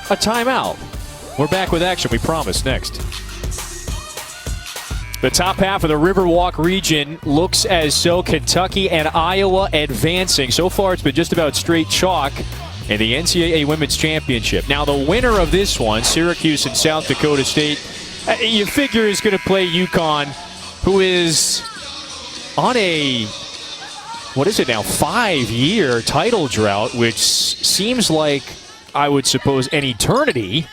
a timeout. We're back with action, we promise, next. The top half of the Riverwalk region looks as though Kentucky and Iowa advancing. So far, it's been just about straight chalk in the NCAA Women's Championship. Now, the winner of this one, Syracuse and South Dakota State, you figure is going to play UConn, who is on a, 5-year title drought, which seems like, I would suppose, an eternity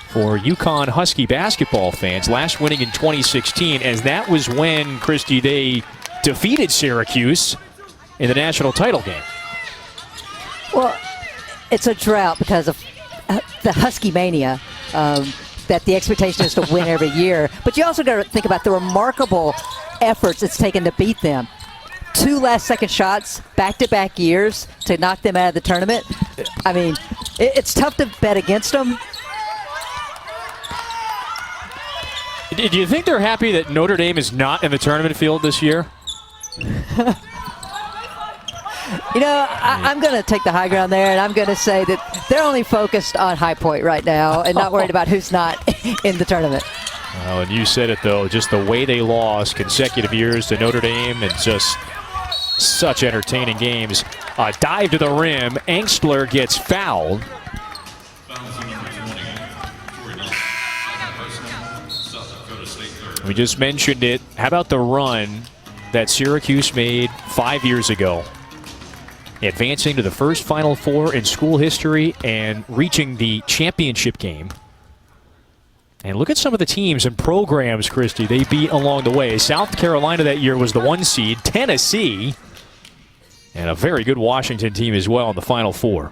for UConn Husky basketball fans. Last winning in 2016, as that was when, Christy, they defeated Syracuse in the national title game. Well, it's a drought because of the Husky mania. that the expectation is to win every year. But you also got to think about the remarkable efforts it's taken to beat them. 2 last-second shots, back-to-back years to knock them out of the tournament. I mean, it's tough to bet against them. Do you think they're happy that Notre Dame is not in the tournament field this year? You know, I'm going to take the high ground there, and I'm going to say that they're only focused on High Point right now and not worried about who's not in the tournament. Well, and you said it, though, just the way they lost consecutive years to Notre Dame and just such entertaining games. Dive to the rim. Angstler gets fouled. We just mentioned it. How about the run that Syracuse made 5 years ago? Advancing to the first Final Four in school history and reaching the championship game. And look at some of the teams and programs, Christy, they beat along the way. South Carolina that year was the 1 seed. Tennessee, and a very good Washington team as well in the Final Four.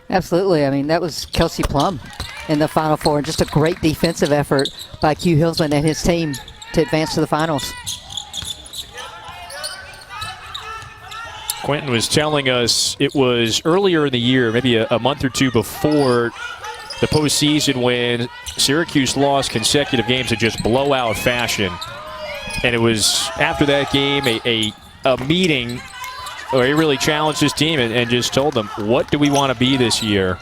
Absolutely. I mean, that was Kelsey Plum in the Final Four. And just a great defensive effort by Q Hillsman and his team to advance to the finals. Quentin was telling us it was earlier in the year, maybe a month or two before the postseason, when Syracuse lost consecutive games in just blowout fashion. And it was after that game a meeting where he really challenged his team and just told them, what do we want to be this year?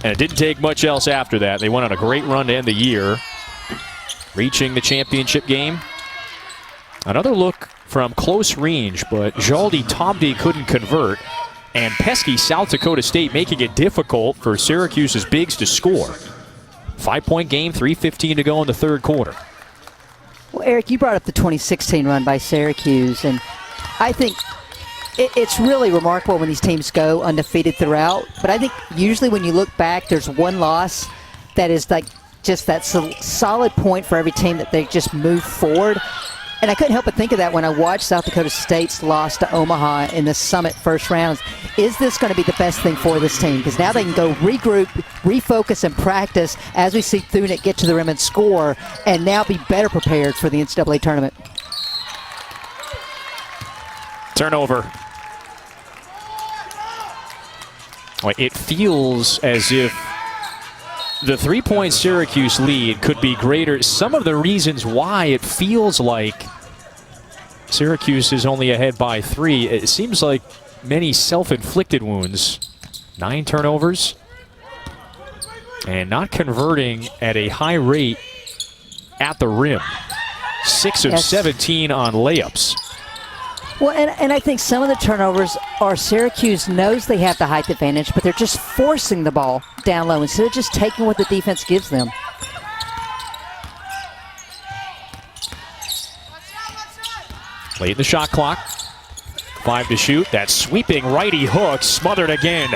And it didn't take much else after that. They went on a great run to end the year, reaching the championship game. Another look from close range, but Jaldi Tobdi couldn't convert. And pesky South Dakota State making it difficult for Syracuse's bigs to score. 5-point game, 3:15 to go in the third quarter. Well, Eric, you brought up the 2016 run by Syracuse, and I think it's really remarkable when these teams go undefeated throughout. But I think usually when you look back, there's one loss that is like just that solid point for every team that they just move forward. And I couldn't help but think of that when I watched South Dakota State's loss to Omaha in the Summit first rounds. Is this going to be the best thing for this team? Because now they can go regroup, refocus, and practice as we see Thunick get to the rim and score, and now be better prepared for the NCAA tournament. Turnover. It feels as if the 3-point Syracuse lead could be greater. Some of the reasons why it feels like Syracuse is only ahead by 3, it seems like many self-inflicted wounds. 9 turnovers and not converting at a high rate at the rim. 6 of 17 on layups. Well, and I think some of the turnovers are Syracuse knows they have the height advantage, but they're just forcing the ball down low instead of just taking what the defense gives them. Late in the shot clock. 5 to shoot. That sweeping righty hook smothered again.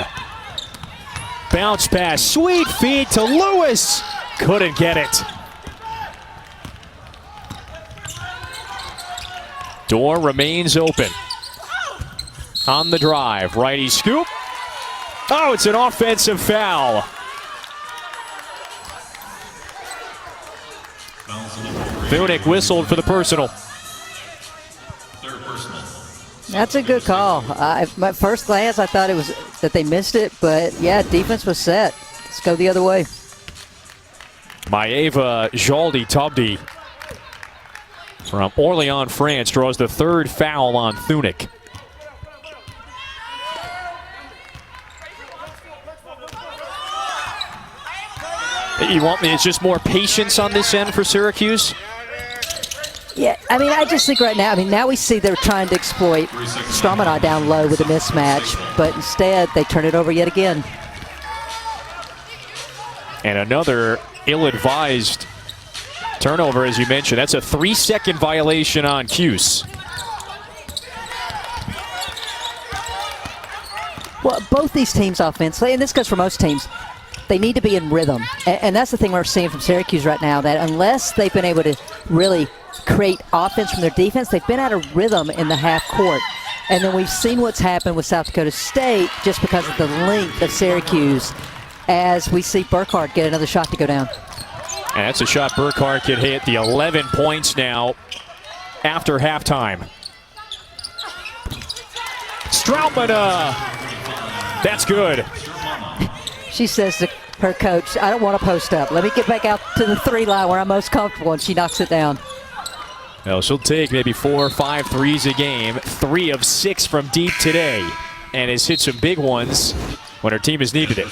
Bounce pass. Sweet feed to Lewis. Couldn't get it. Door remains open. On the drive. Righty scoop. Oh, it's an offensive foul. Thunick whistled for the personal. That's a good call. My first glance, I thought it was that they missed it, but yeah, defense was set. Let's go the other way. Maeva Jaldi Tobdi from Orléans, France, draws the 3rd foul on Thunick. You want me? It's just more patience on this end for Syracuse? Yeah, I mean, I just think right now, now we see they're trying to exploit Stromina down low with a mismatch, but instead they turn it over yet again. And another ill-advised turnover, as you mentioned. That's a 3-second violation on Cuse. Well, both these teams offensively, and this goes for most teams, they need to be in rhythm. And that's the thing we're seeing from Syracuse right now, that unless they've been able to really create offense from their defense, they've been out of rhythm in the half court. And then we've seen what's happened with South Dakota State just because of the length of Syracuse. as we see Burkhardt get another shot to go down. And that's a shot Burkhardt could hit. The 11 points now after halftime. Strautman, that's good. She says to her coach, I don't want to post up. Let me get back out to the 3 line where I'm most comfortable, and she knocks it down. Well, she'll take maybe 4 or 5 threes a game. 3 of 6 from deep today. And has hit some big ones when her team has needed it.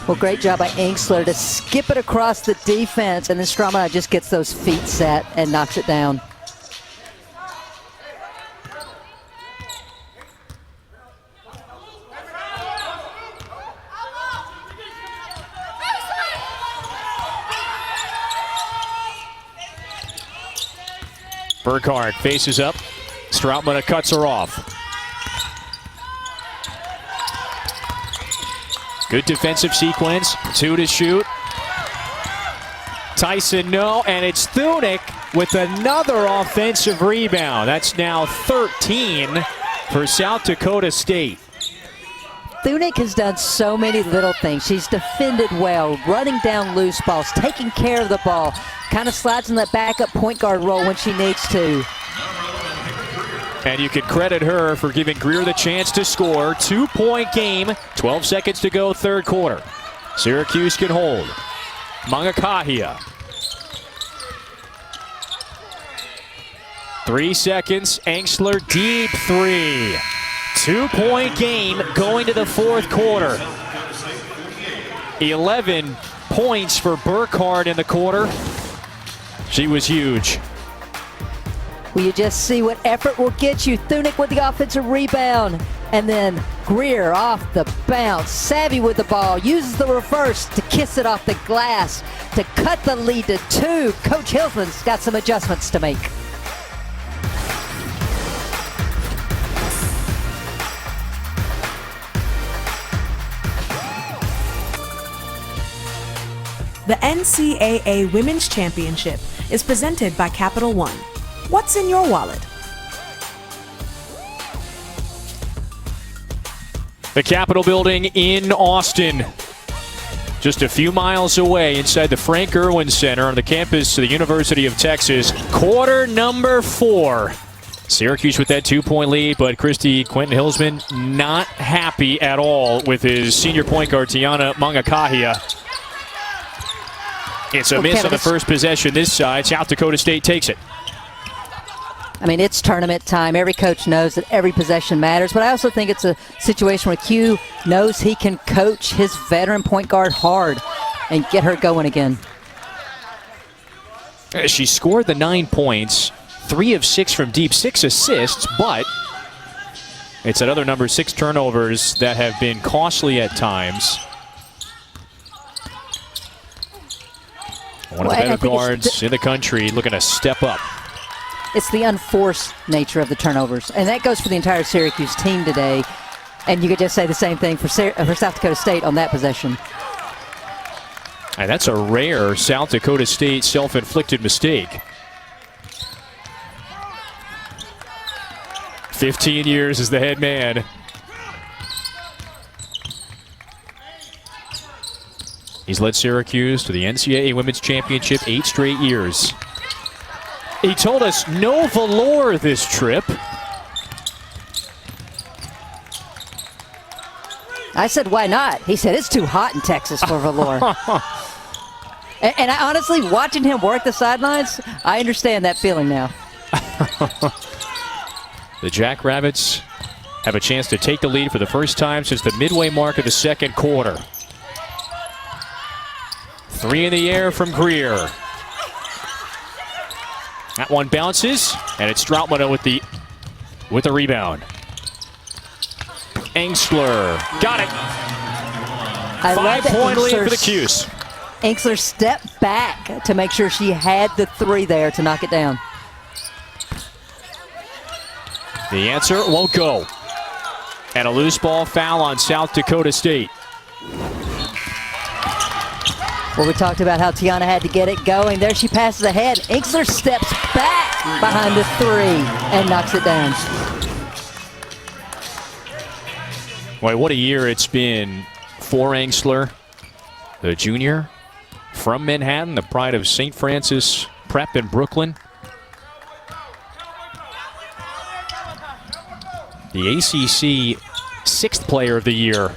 Well, great job by Enksler to skip it across the defense, and then Strautman just gets those feet set and knocks it down. Burkhardt faces up. Strautman cuts her off. Good defensive sequence. 2 to shoot. Tyson, no, and it's Thunick with another offensive rebound. That's now 13 for South Dakota State. Thunick has done so many little things. She's defended well, running down loose balls, taking care of the ball, kind of slides in that backup point guard role when she needs to. And you can credit her for giving Greer the chance to score. 2-point game, 12 seconds to go, third quarter. Syracuse can hold. Mangakahia. 3 seconds, Enksler deep 3. 2-point game going to the fourth quarter. 11 points for Burkhardt in the quarter. She was huge. Well, you just see what effort will get you. Thunick with the offensive rebound. And then Greer off the bounce. Savvy with the ball. Uses the reverse to kiss it off the glass to cut the lead to 2. Coach Hilsman's got some adjustments to make. The NCAA Women's Championship is presented by Capital One. What's in your wallet? The Capitol Building in Austin. Just a few miles away inside the Frank Irwin Center on the campus of the University of Texas. Quarter number 4. Syracuse with that 2-point lead, but Quentin Hilsman not happy at all with his senior point guard, Tiana Mangakahia. It's a miss on the first possession this side. South Dakota State takes it. I mean, it's tournament time. Every coach knows that every possession matters, but I also think it's a situation where Q knows he can coach his veteran point guard hard and get her going again. She scored the 9 points, 3 of 6 from deep, 6 assists, but it's another number 6 turnovers that have been costly at times. One of the better guards in the country looking to step up. It's the unforced nature of the turnovers, and that goes for the entire Syracuse team today. And you could just say the same thing for South Dakota State on that possession. And that's a rare South Dakota State self-inflicted mistake. 15 years as the head man. He's led Syracuse to the NCAA Women's Championship 8 straight years. He told us no velour this trip. I said, why not? He said, it's too hot in Texas for velour. and I honestly, watching him work the sidelines, I understand that feeling now. The Jackrabbits have a chance to take the lead for the first time since the midway mark of the second quarter. 3 in the air from Greer. That one bounces, and it's Strautman with the rebound. Enksler got it. 5-point lead for the Cuse. Enksler stepped back to make sure she had the 3 there to knock it down. The answer won't go. And a loose ball foul on South Dakota State. Well, we talked about how Tiana had to get it going. There she passes ahead. Enksler steps back behind the 3 and knocks it down. Boy, what a year it's been for Angsler, the junior from Manhattan, the pride of St. Francis Prep in Brooklyn. The ACC 6th player of the year.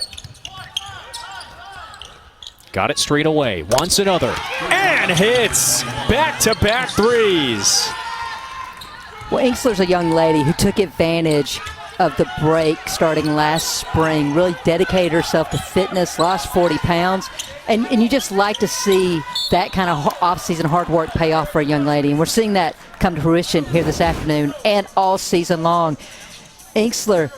Got it straight away. Wants another. And hits. Back-to-back threes. Well, Angsler's a young lady who took advantage of the break starting last spring, really dedicated herself to fitness, lost 40 pounds. And you just like to see that kind of off-season hard work pay off for a young lady. And we're seeing that come to fruition here this afternoon and all season long. Angsler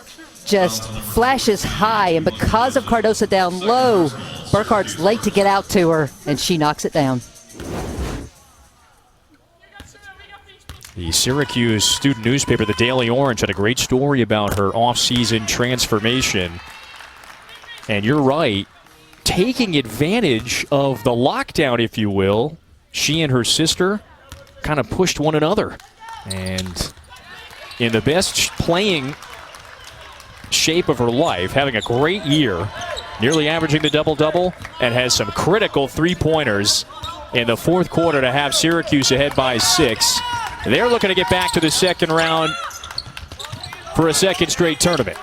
just flashes high, and because of Cardoso down low, Burkhardt's late to get out to her, and she knocks it down. The Syracuse student newspaper, the Daily Orange, had a great story about her off-season transformation. And you're right, taking advantage of the lockdown, if you will, she and her sister kind of pushed one another. And in the best playing shape of her life, having a great year, nearly averaging the double-double, and has some critical three-pointers in the fourth quarter to have Syracuse ahead by 6. They're looking to get back to the second round for a second straight tournament.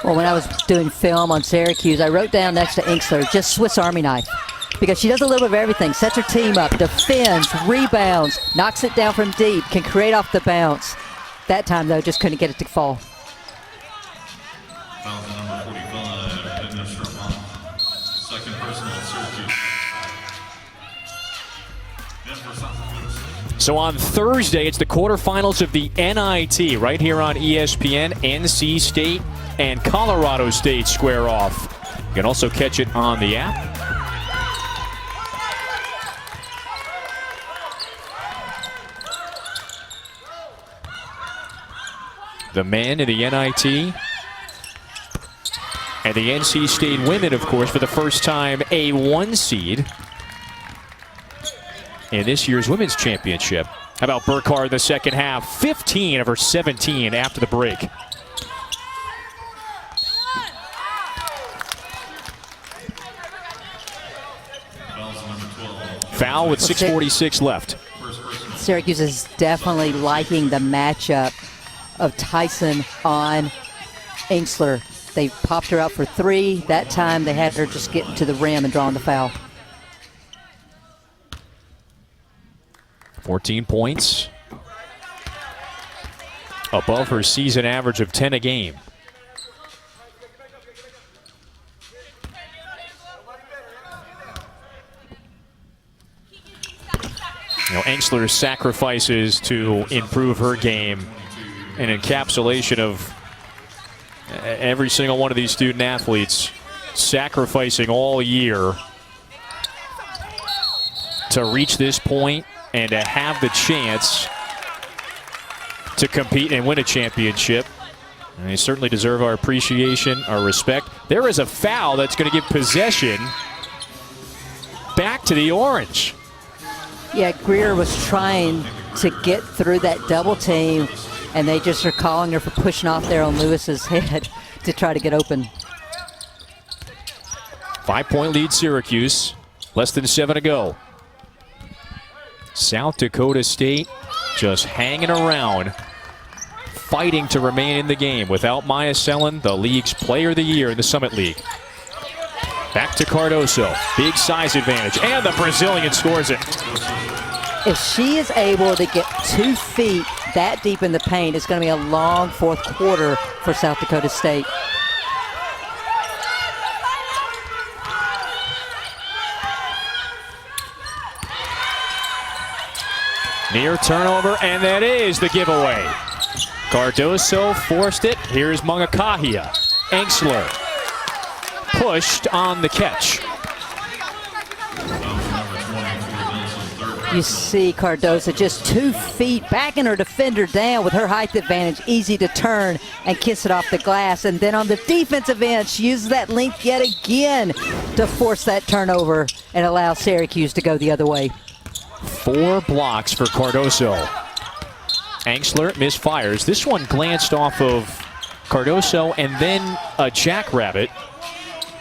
Well, when I was doing film on Syracuse, I wrote down next to Angsler, just Swiss Army knife. Because she does a little bit of everything. Sets her team up, defends, rebounds, knocks it down from deep, can create off the bounce. That time, though, just couldn't get it to fall. Foul number 45, Edna Sherman. Second personal, Syracuse. So on Thursday, it's the quarterfinals of the NIT right here on ESPN. NC State and Colorado State square off. You can also catch it on the app. The men in the NIT and the NC State women, of course, for the first time, a 1 seed in this year's women's championship. How about Burkhardt in the second half? 15 of her 17 after the break. Foul with 6:46 left. Syracuse is definitely liking the matchup of Tyson on Angsler. They popped her out for 3. That time they had her just getting to the rim and drawing the foul. 14 points. Above her season average of 10 a game. You know, Angsler's sacrifices to improve her game, an encapsulation of every single one of these student athletes sacrificing all year to reach this point and to have the chance to compete and win a championship. And they certainly deserve our appreciation, our respect. There is a foul that's going to give possession back to the Orange. Yeah, Greer was trying to get through that double team, and they just are calling her for pushing off there on Lewis's head to try to get open. 5-point lead Syracuse, less than 7 to go. South Dakota State just hanging around, fighting to remain in the game without Maya Sellen, the league's player of the year in the Summit League. Back to Cardoso, big size advantage, and the Brazilian scores it. If she is able to get 2 feet that deep in the paint, it's going to be a long fourth quarter for South Dakota State. Near turnover, and that is the giveaway. Cardoso forced it. Here's Mungakahia. Angsler pushed on the catch. You see Cardoso just 2 feet backing her defender down with her height advantage, easy to turn and kiss it off the glass. And then on the defensive end, she uses that length yet again to force that turnover and allow Syracuse to go the other way. 4 blocks for Cardoso. Angsler misfires. This one glanced off of Cardoso and then a jackrabbit.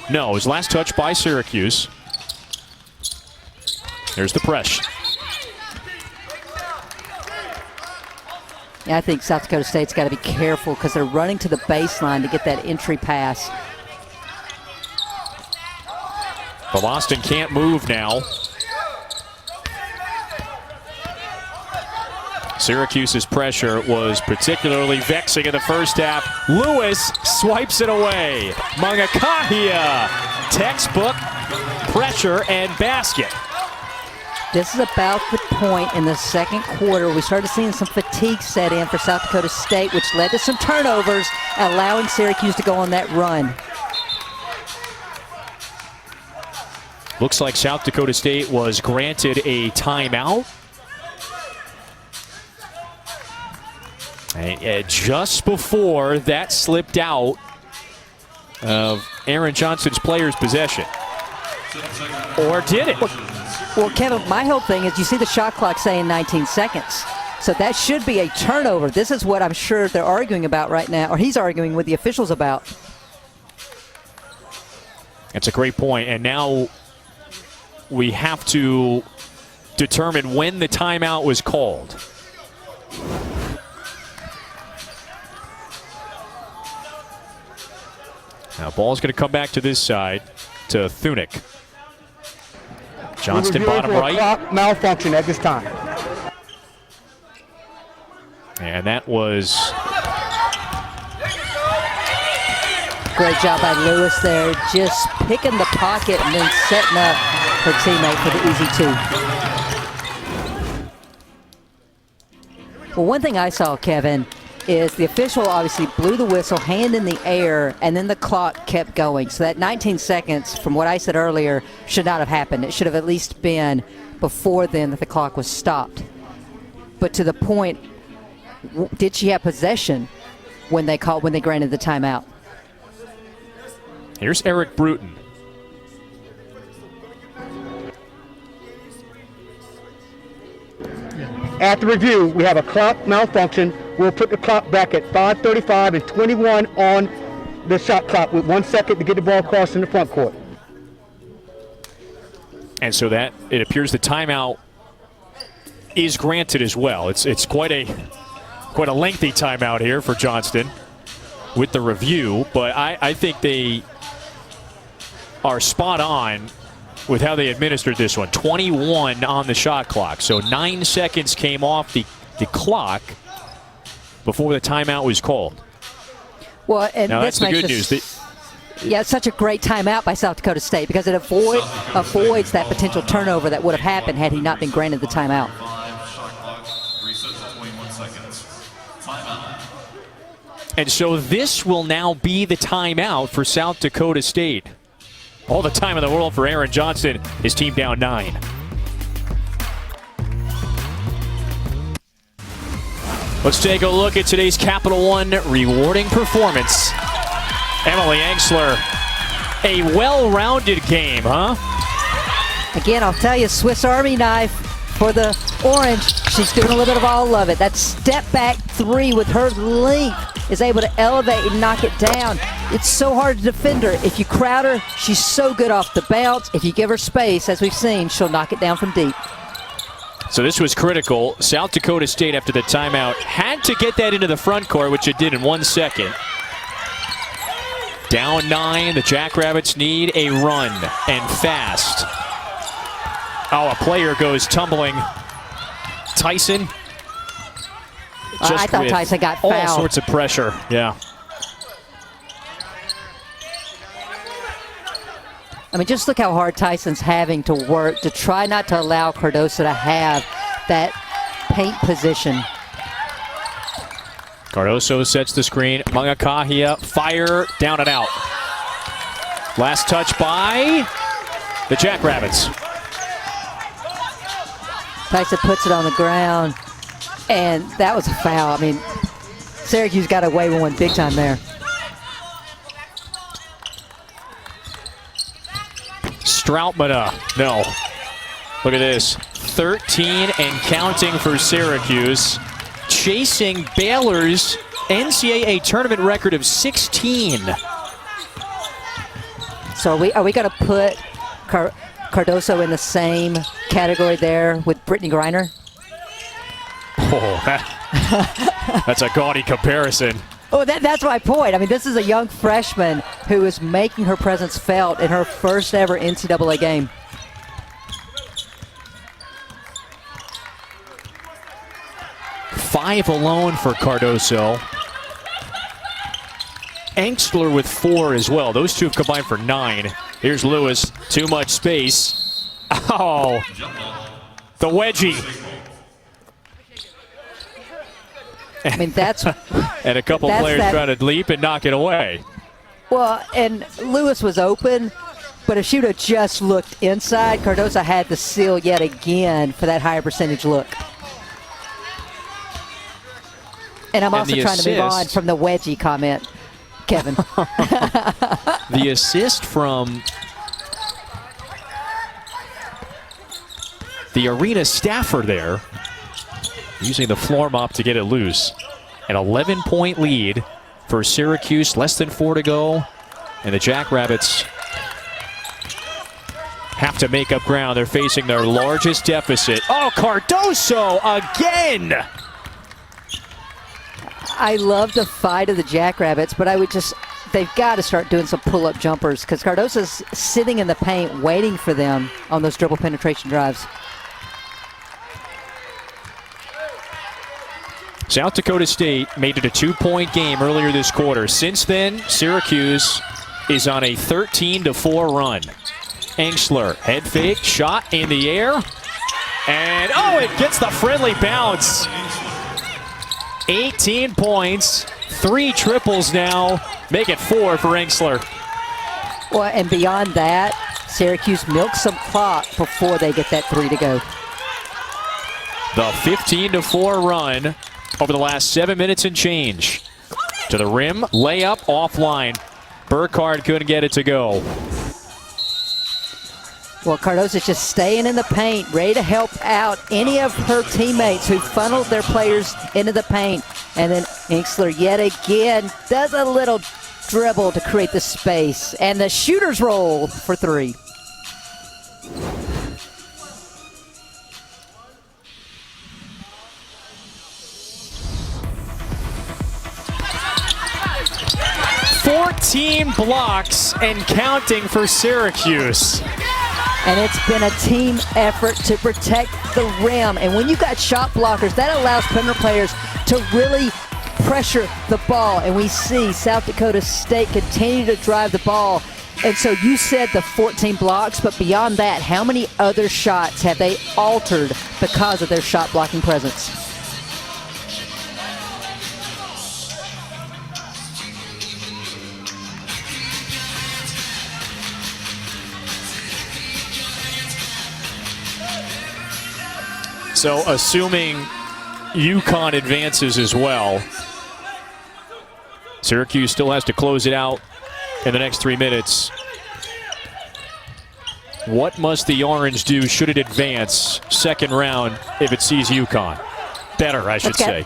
No, it was last touch by Syracuse. There's the press. Yeah, I think South Dakota State's got to be careful because they're running to the baseline to get that entry pass. But Boston can't move now. Syracuse's pressure was particularly vexing in the first half. Lewis swipes it away. Mangakahia, textbook pressure and basket. This is about the point in the second quarter we started seeing some fatigue set in for South Dakota State, which led to some turnovers, allowing Syracuse to go on that run. Looks like South Dakota State was granted a timeout. And just before that slipped out of Aaron Johnston's player's possession. Or did it? Well, Kevin, my whole thing is you see the shot clock saying 19 seconds. So that should be a turnover. This is what I'm sure they're arguing about right now, or he's arguing with the officials about. That's a great point. And now we have to determine when the timeout was called. Now, ball's going to come back to this side, to Thunick. Johnston bottom right. Clock malfunction at this time. And that was... Great job by Lewis there, just picking the pocket and then setting up her teammate for the easy two. Well, one thing I saw, Kevin, is the official obviously blew the whistle, hand in the air, and then the clock kept going. So that 19 seconds, from what I said earlier, should not have happened. It should have at least been before then that the clock was stopped. But to the point, did she have possession when they granted the timeout? Here's Eric Bruton. At the review, we have a clock malfunction. We'll put the clock back at 5:35 and 21 on the shot clock with 1 second to get the ball across in the front court. And so that, it appears the timeout is granted as well. It's quite a lengthy timeout here for Johnston with the review, but I think they are spot on with how they administered this one. 21 on the shot clock, so 9 seconds came off the clock before the timeout was called. Well, and now this that's the makes good news. Yeah, it's such a great timeout by South Dakota State because it avoids that potential turnover that would have happened had he not been granted the timeout. And so this will now be the timeout for South Dakota State. All the time in the world for Aaron Johnston, his team down 9. Let's take a look at today's Capital One rewarding performance. Emily Engsler, a well-rounded game, huh? Again, I'll tell you, Swiss Army knife for the Orange. She's doing a little bit of all of it. That step back three with her length is able to elevate and knock it down. It's so hard to defend her. If you crowd her, she's so good off the bounce. If you give her space, as we've seen, she'll knock it down from deep. So this was critical. South Dakota State, after the timeout, had to get that into the front court, which it did in 1 second. Down 9, the Jackrabbits need a run, and fast. Oh, a player goes tumbling. Tyson. I thought Tyson got fouled. All sorts of pressure, yeah. I mean, just look how hard Tyson's having to work to try not to allow Cardoso to have that paint position. Cardoso sets the screen. Mangakahia, fire, down and out. Last touch by the Jackrabbits. Tyson puts it on the ground, and that was a foul. I mean, Syracuse got away with one big time there. Stroutmana, no. Look at this. 13 and counting for Syracuse. Chasing Baylor's NCAA tournament record of 16. So are we going to put Cardoso in the same category there with Brittany Griner? Oh, that's a gaudy comparison. Oh, that's my point. I mean, this is a young freshman who is making her presence felt in her first ever NCAA game. Five alone for Cardoso. Engstler with 4 as well. Those two have combined for 9. Here's Lewis. Too much space. Oh, the wedgie. I mean, that's... And a couple players trying to leap and knock it away. Well, and Lewis was open, but if she would have just looked inside, Cardoso had the seal yet again for that higher percentage look. And I'm also trying to move on from the wedgie comment, Kevin. The assist from the arena staffer there, using the floor mop to get it loose. An 11-point lead for Syracuse, less than 4 to go. And the Jackrabbits have to make up ground. They're facing their largest deficit. Oh, Cardoso again! I love the fight of the Jackrabbits, but they've got to start doing some pull-up jumpers because Cardoso's sitting in the paint waiting for them on those dribble penetration drives. South Dakota State made it a 2-point game earlier this quarter. Since then, Syracuse is on a 13-4 run. Engstler, head fake, shot in the air. And, oh, it gets the friendly bounce. 18 points, 3 triples now. Make it 4 for Engstler. Well, and beyond that, Syracuse milks some clock before they get that 3 to go. The 15-4 run over the last 7 minutes and change. To the rim, layup, offline. Burkhardt couldn't get it to go. Well, Cardoso's just staying in the paint, ready to help out any of her teammates who funneled their players into the paint. And then Engstler yet again does a little dribble to create the space. And the shooter's roll for 3. Team blocks and counting for Syracuse. And it's been a team effort to protect the rim. And when you've got shot blockers, that allows perimeter players to really pressure the ball. And we see South Dakota State continue to drive the ball. And so you said the 14 blocks, but beyond that, how many other shots have they altered because of their shot blocking presence? So assuming UConn advances as well, Syracuse still has to close it out in the next 3 minutes. What must the Orange do should it advance second round if it sees UConn? Better, I should say.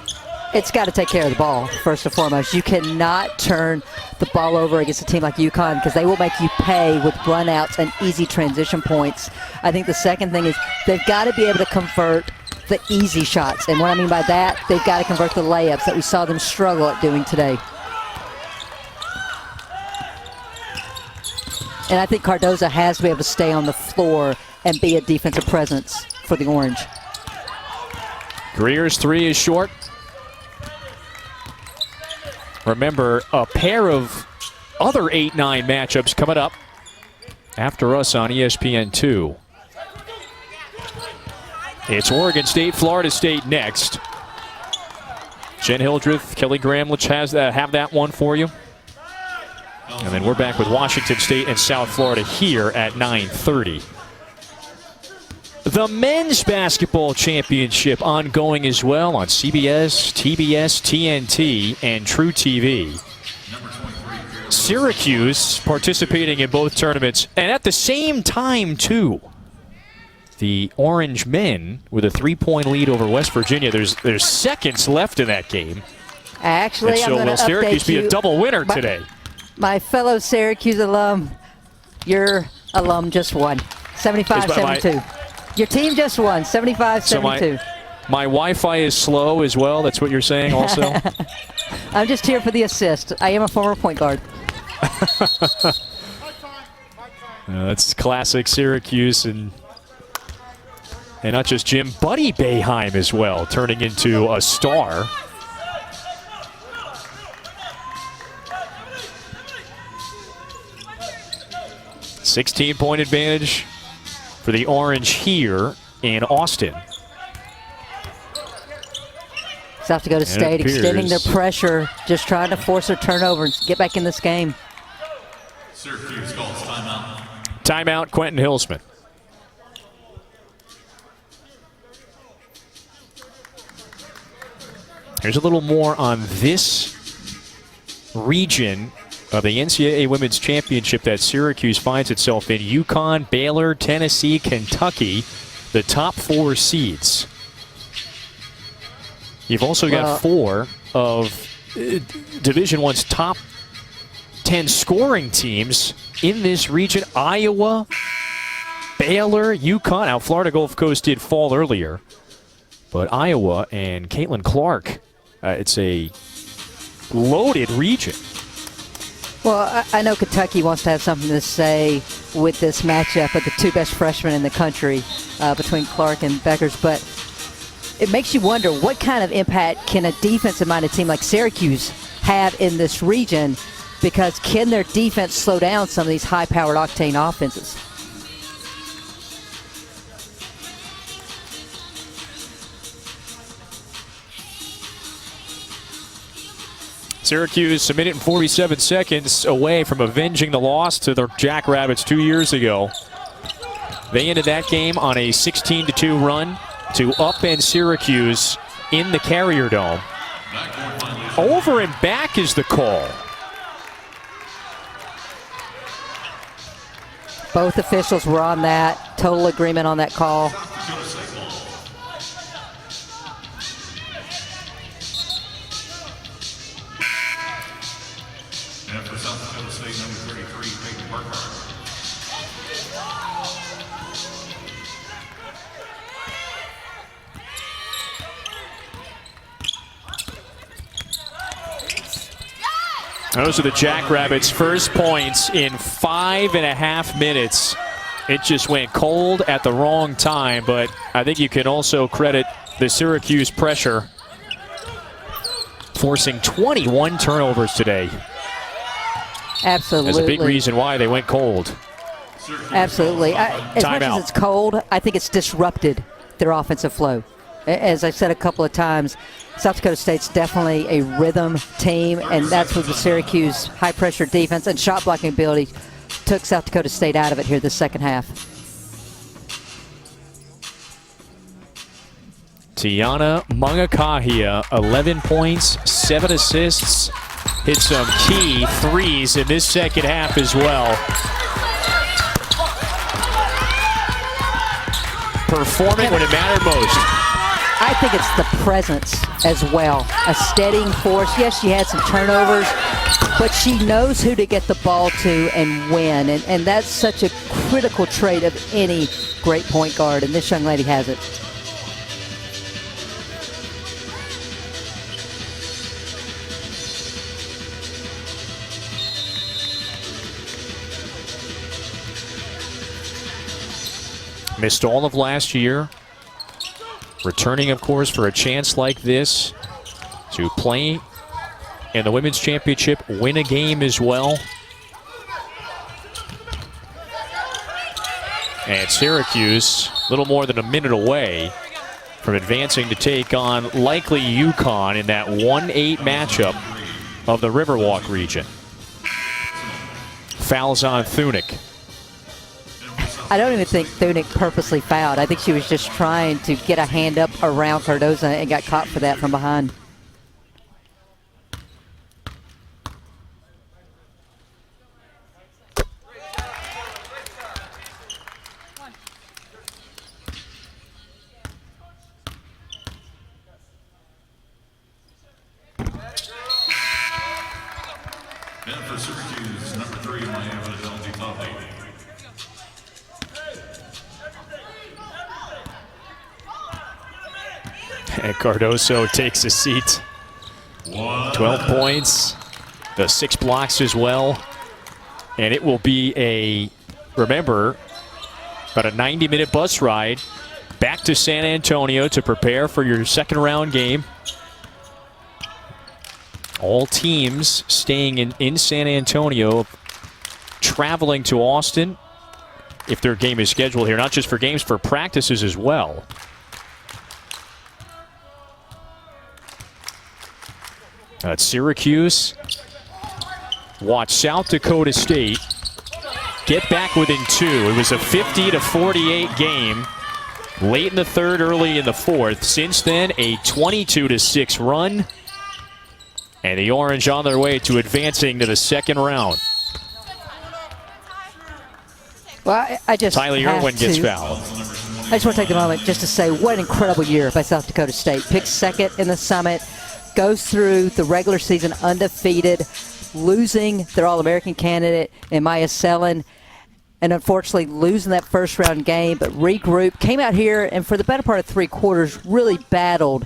It's got to take care of the ball, first and foremost. You cannot turn the ball over against a team like UConn because they will make you pay with runouts and easy transition points. I think the second thing is they've got to be able to convert the easy shots. And what I mean by that, they've got to convert the layups that we saw them struggle at doing today. And I think Cardoso has to be able to stay on the floor and be a defensive presence for the Orange. Greer's 3 is short. Remember, a pair of other 8-9 matchups coming up after us on ESPN2. It's Oregon State, Florida State next. Jen Hildreth, Kelly Gramlich have that one for you. And then we're back with Washington State and South Florida here at 9:30. The men's basketball championship ongoing as well on CBS, TBS, TNT, and True TV. Syracuse participating in both tournaments, and at the same time, too. The Orange men with a 3-point lead over West Virginia. There's seconds left in that game. Actually, And so I'm going will to Syracuse update be you. a double winner today? My fellow Syracuse alum, your alum just won, 75-72. Your team just won, 75-72. So my Wi-Fi is slow as well. That's what you're saying also? I'm just here for the assist. I am a former point guard. That's classic Syracuse, and not just Jim, Buddy Boeheim as well, turning into a star. $16-point advantage for the Orange here in Austin. South Dakota State extending their pressure, just trying to force a turnover and get back in this game. Syracuse calls timeout. Timeout, Quentin Hillsman. Here's a little more on this region of the NCAA Women's Championship that Syracuse finds itself in. UConn, Baylor, Tennessee, Kentucky, the top 4 seeds. You've also got 4 of Division I's top 10 scoring teams in this region. Iowa, Baylor, UConn. Now, Florida Gulf Coast did fall earlier, but Iowa and Caitlin Clark, it's a loaded region. Well, I know Kentucky wants to have something to say with this matchup of the 2 best freshmen in the country between Clark and Beckers, but it makes you wonder what kind of impact can a defensive-minded team like Syracuse have in this region, because can their defense slow down some of these high-powered octane offenses? Syracuse, a minute and 47 seconds away from avenging the loss to the Jackrabbits 2 years ago. They ended that game on a 16-2 run to upend Syracuse in the Carrier Dome. Over and back is the call. Both officials were on that. Total agreement on that call. And for South Dakota State, number 33, Peyton Burkhart. Those are the Jackrabbits' first points in 5.5 minutes. It just went cold at the wrong time, but I think you can also credit the Syracuse pressure, forcing 21 turnovers today. Absolutely. That's a big reason why they went cold. Absolutely. As much as it's cold, I think it's disrupted their offensive flow. As I said a couple of times, South Dakota State's definitely a rhythm team, and that's where the Syracuse high-pressure defense and shot blocking ability took South Dakota State out of it here this second half. Tiana Mangakahia, 11 points, 7 assists, hit some key threes in this second half as well. Performing when it mattered most. I think it's the presence as well. A steadying force. Yes, she had some turnovers, but she knows who to get the ball to and when. And that's such a critical trait of any great point guard, and this young lady has it. Missed all of last year. Returning, of course, for a chance like this to play in the Women's Championship, win a game as well. And Syracuse, a little more than a minute away from advancing to take on likely UConn in that 1-8 matchup of the Riverwalk region. Fouls on Thunick. I don't even think Thunick purposely fouled. I think she was just trying to get a hand up around Cardoza and got caught for that from behind. And Cardoso takes a seat. 12 points, the 6 blocks as well. And it will be remember, about a 90-minute bus ride back to San Antonio to prepare for your second round game. All teams staying in San Antonio, traveling to Austin if their game is scheduled here, not just for games, for practices as well. At Syracuse, watch South Dakota State get back within 2. It was a 50-48 game late in the third, early in the fourth. Since then, a 22-6 run. And the Orange on their way to advancing to the second round. Well, I just Tyler Irwin gets fouled. I just want to take a moment just to say what an incredible year by South Dakota State. Picked second in the Summit, goes through the regular season undefeated, losing their All-American candidate in Maya Sellen, and unfortunately losing that first round game, but regrouped, came out here, and for the better part of 3 quarters really battled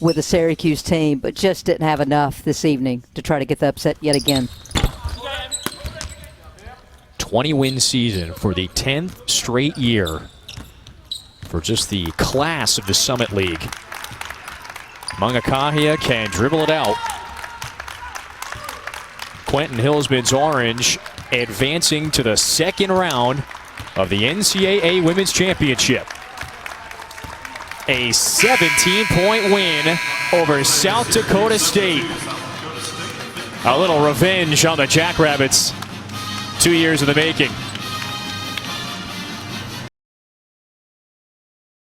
with the Syracuse team, but just didn't have enough this evening to try to get the upset yet again. 20-win season for the 10th straight year for just the class of the Summit League. Mangakahia can dribble it out. Quentin Hillsman's Orange advancing to the second round of the NCAA Women's Championship. A 17-point win over South Dakota State. A little revenge on the Jackrabbits. 2 years in the making.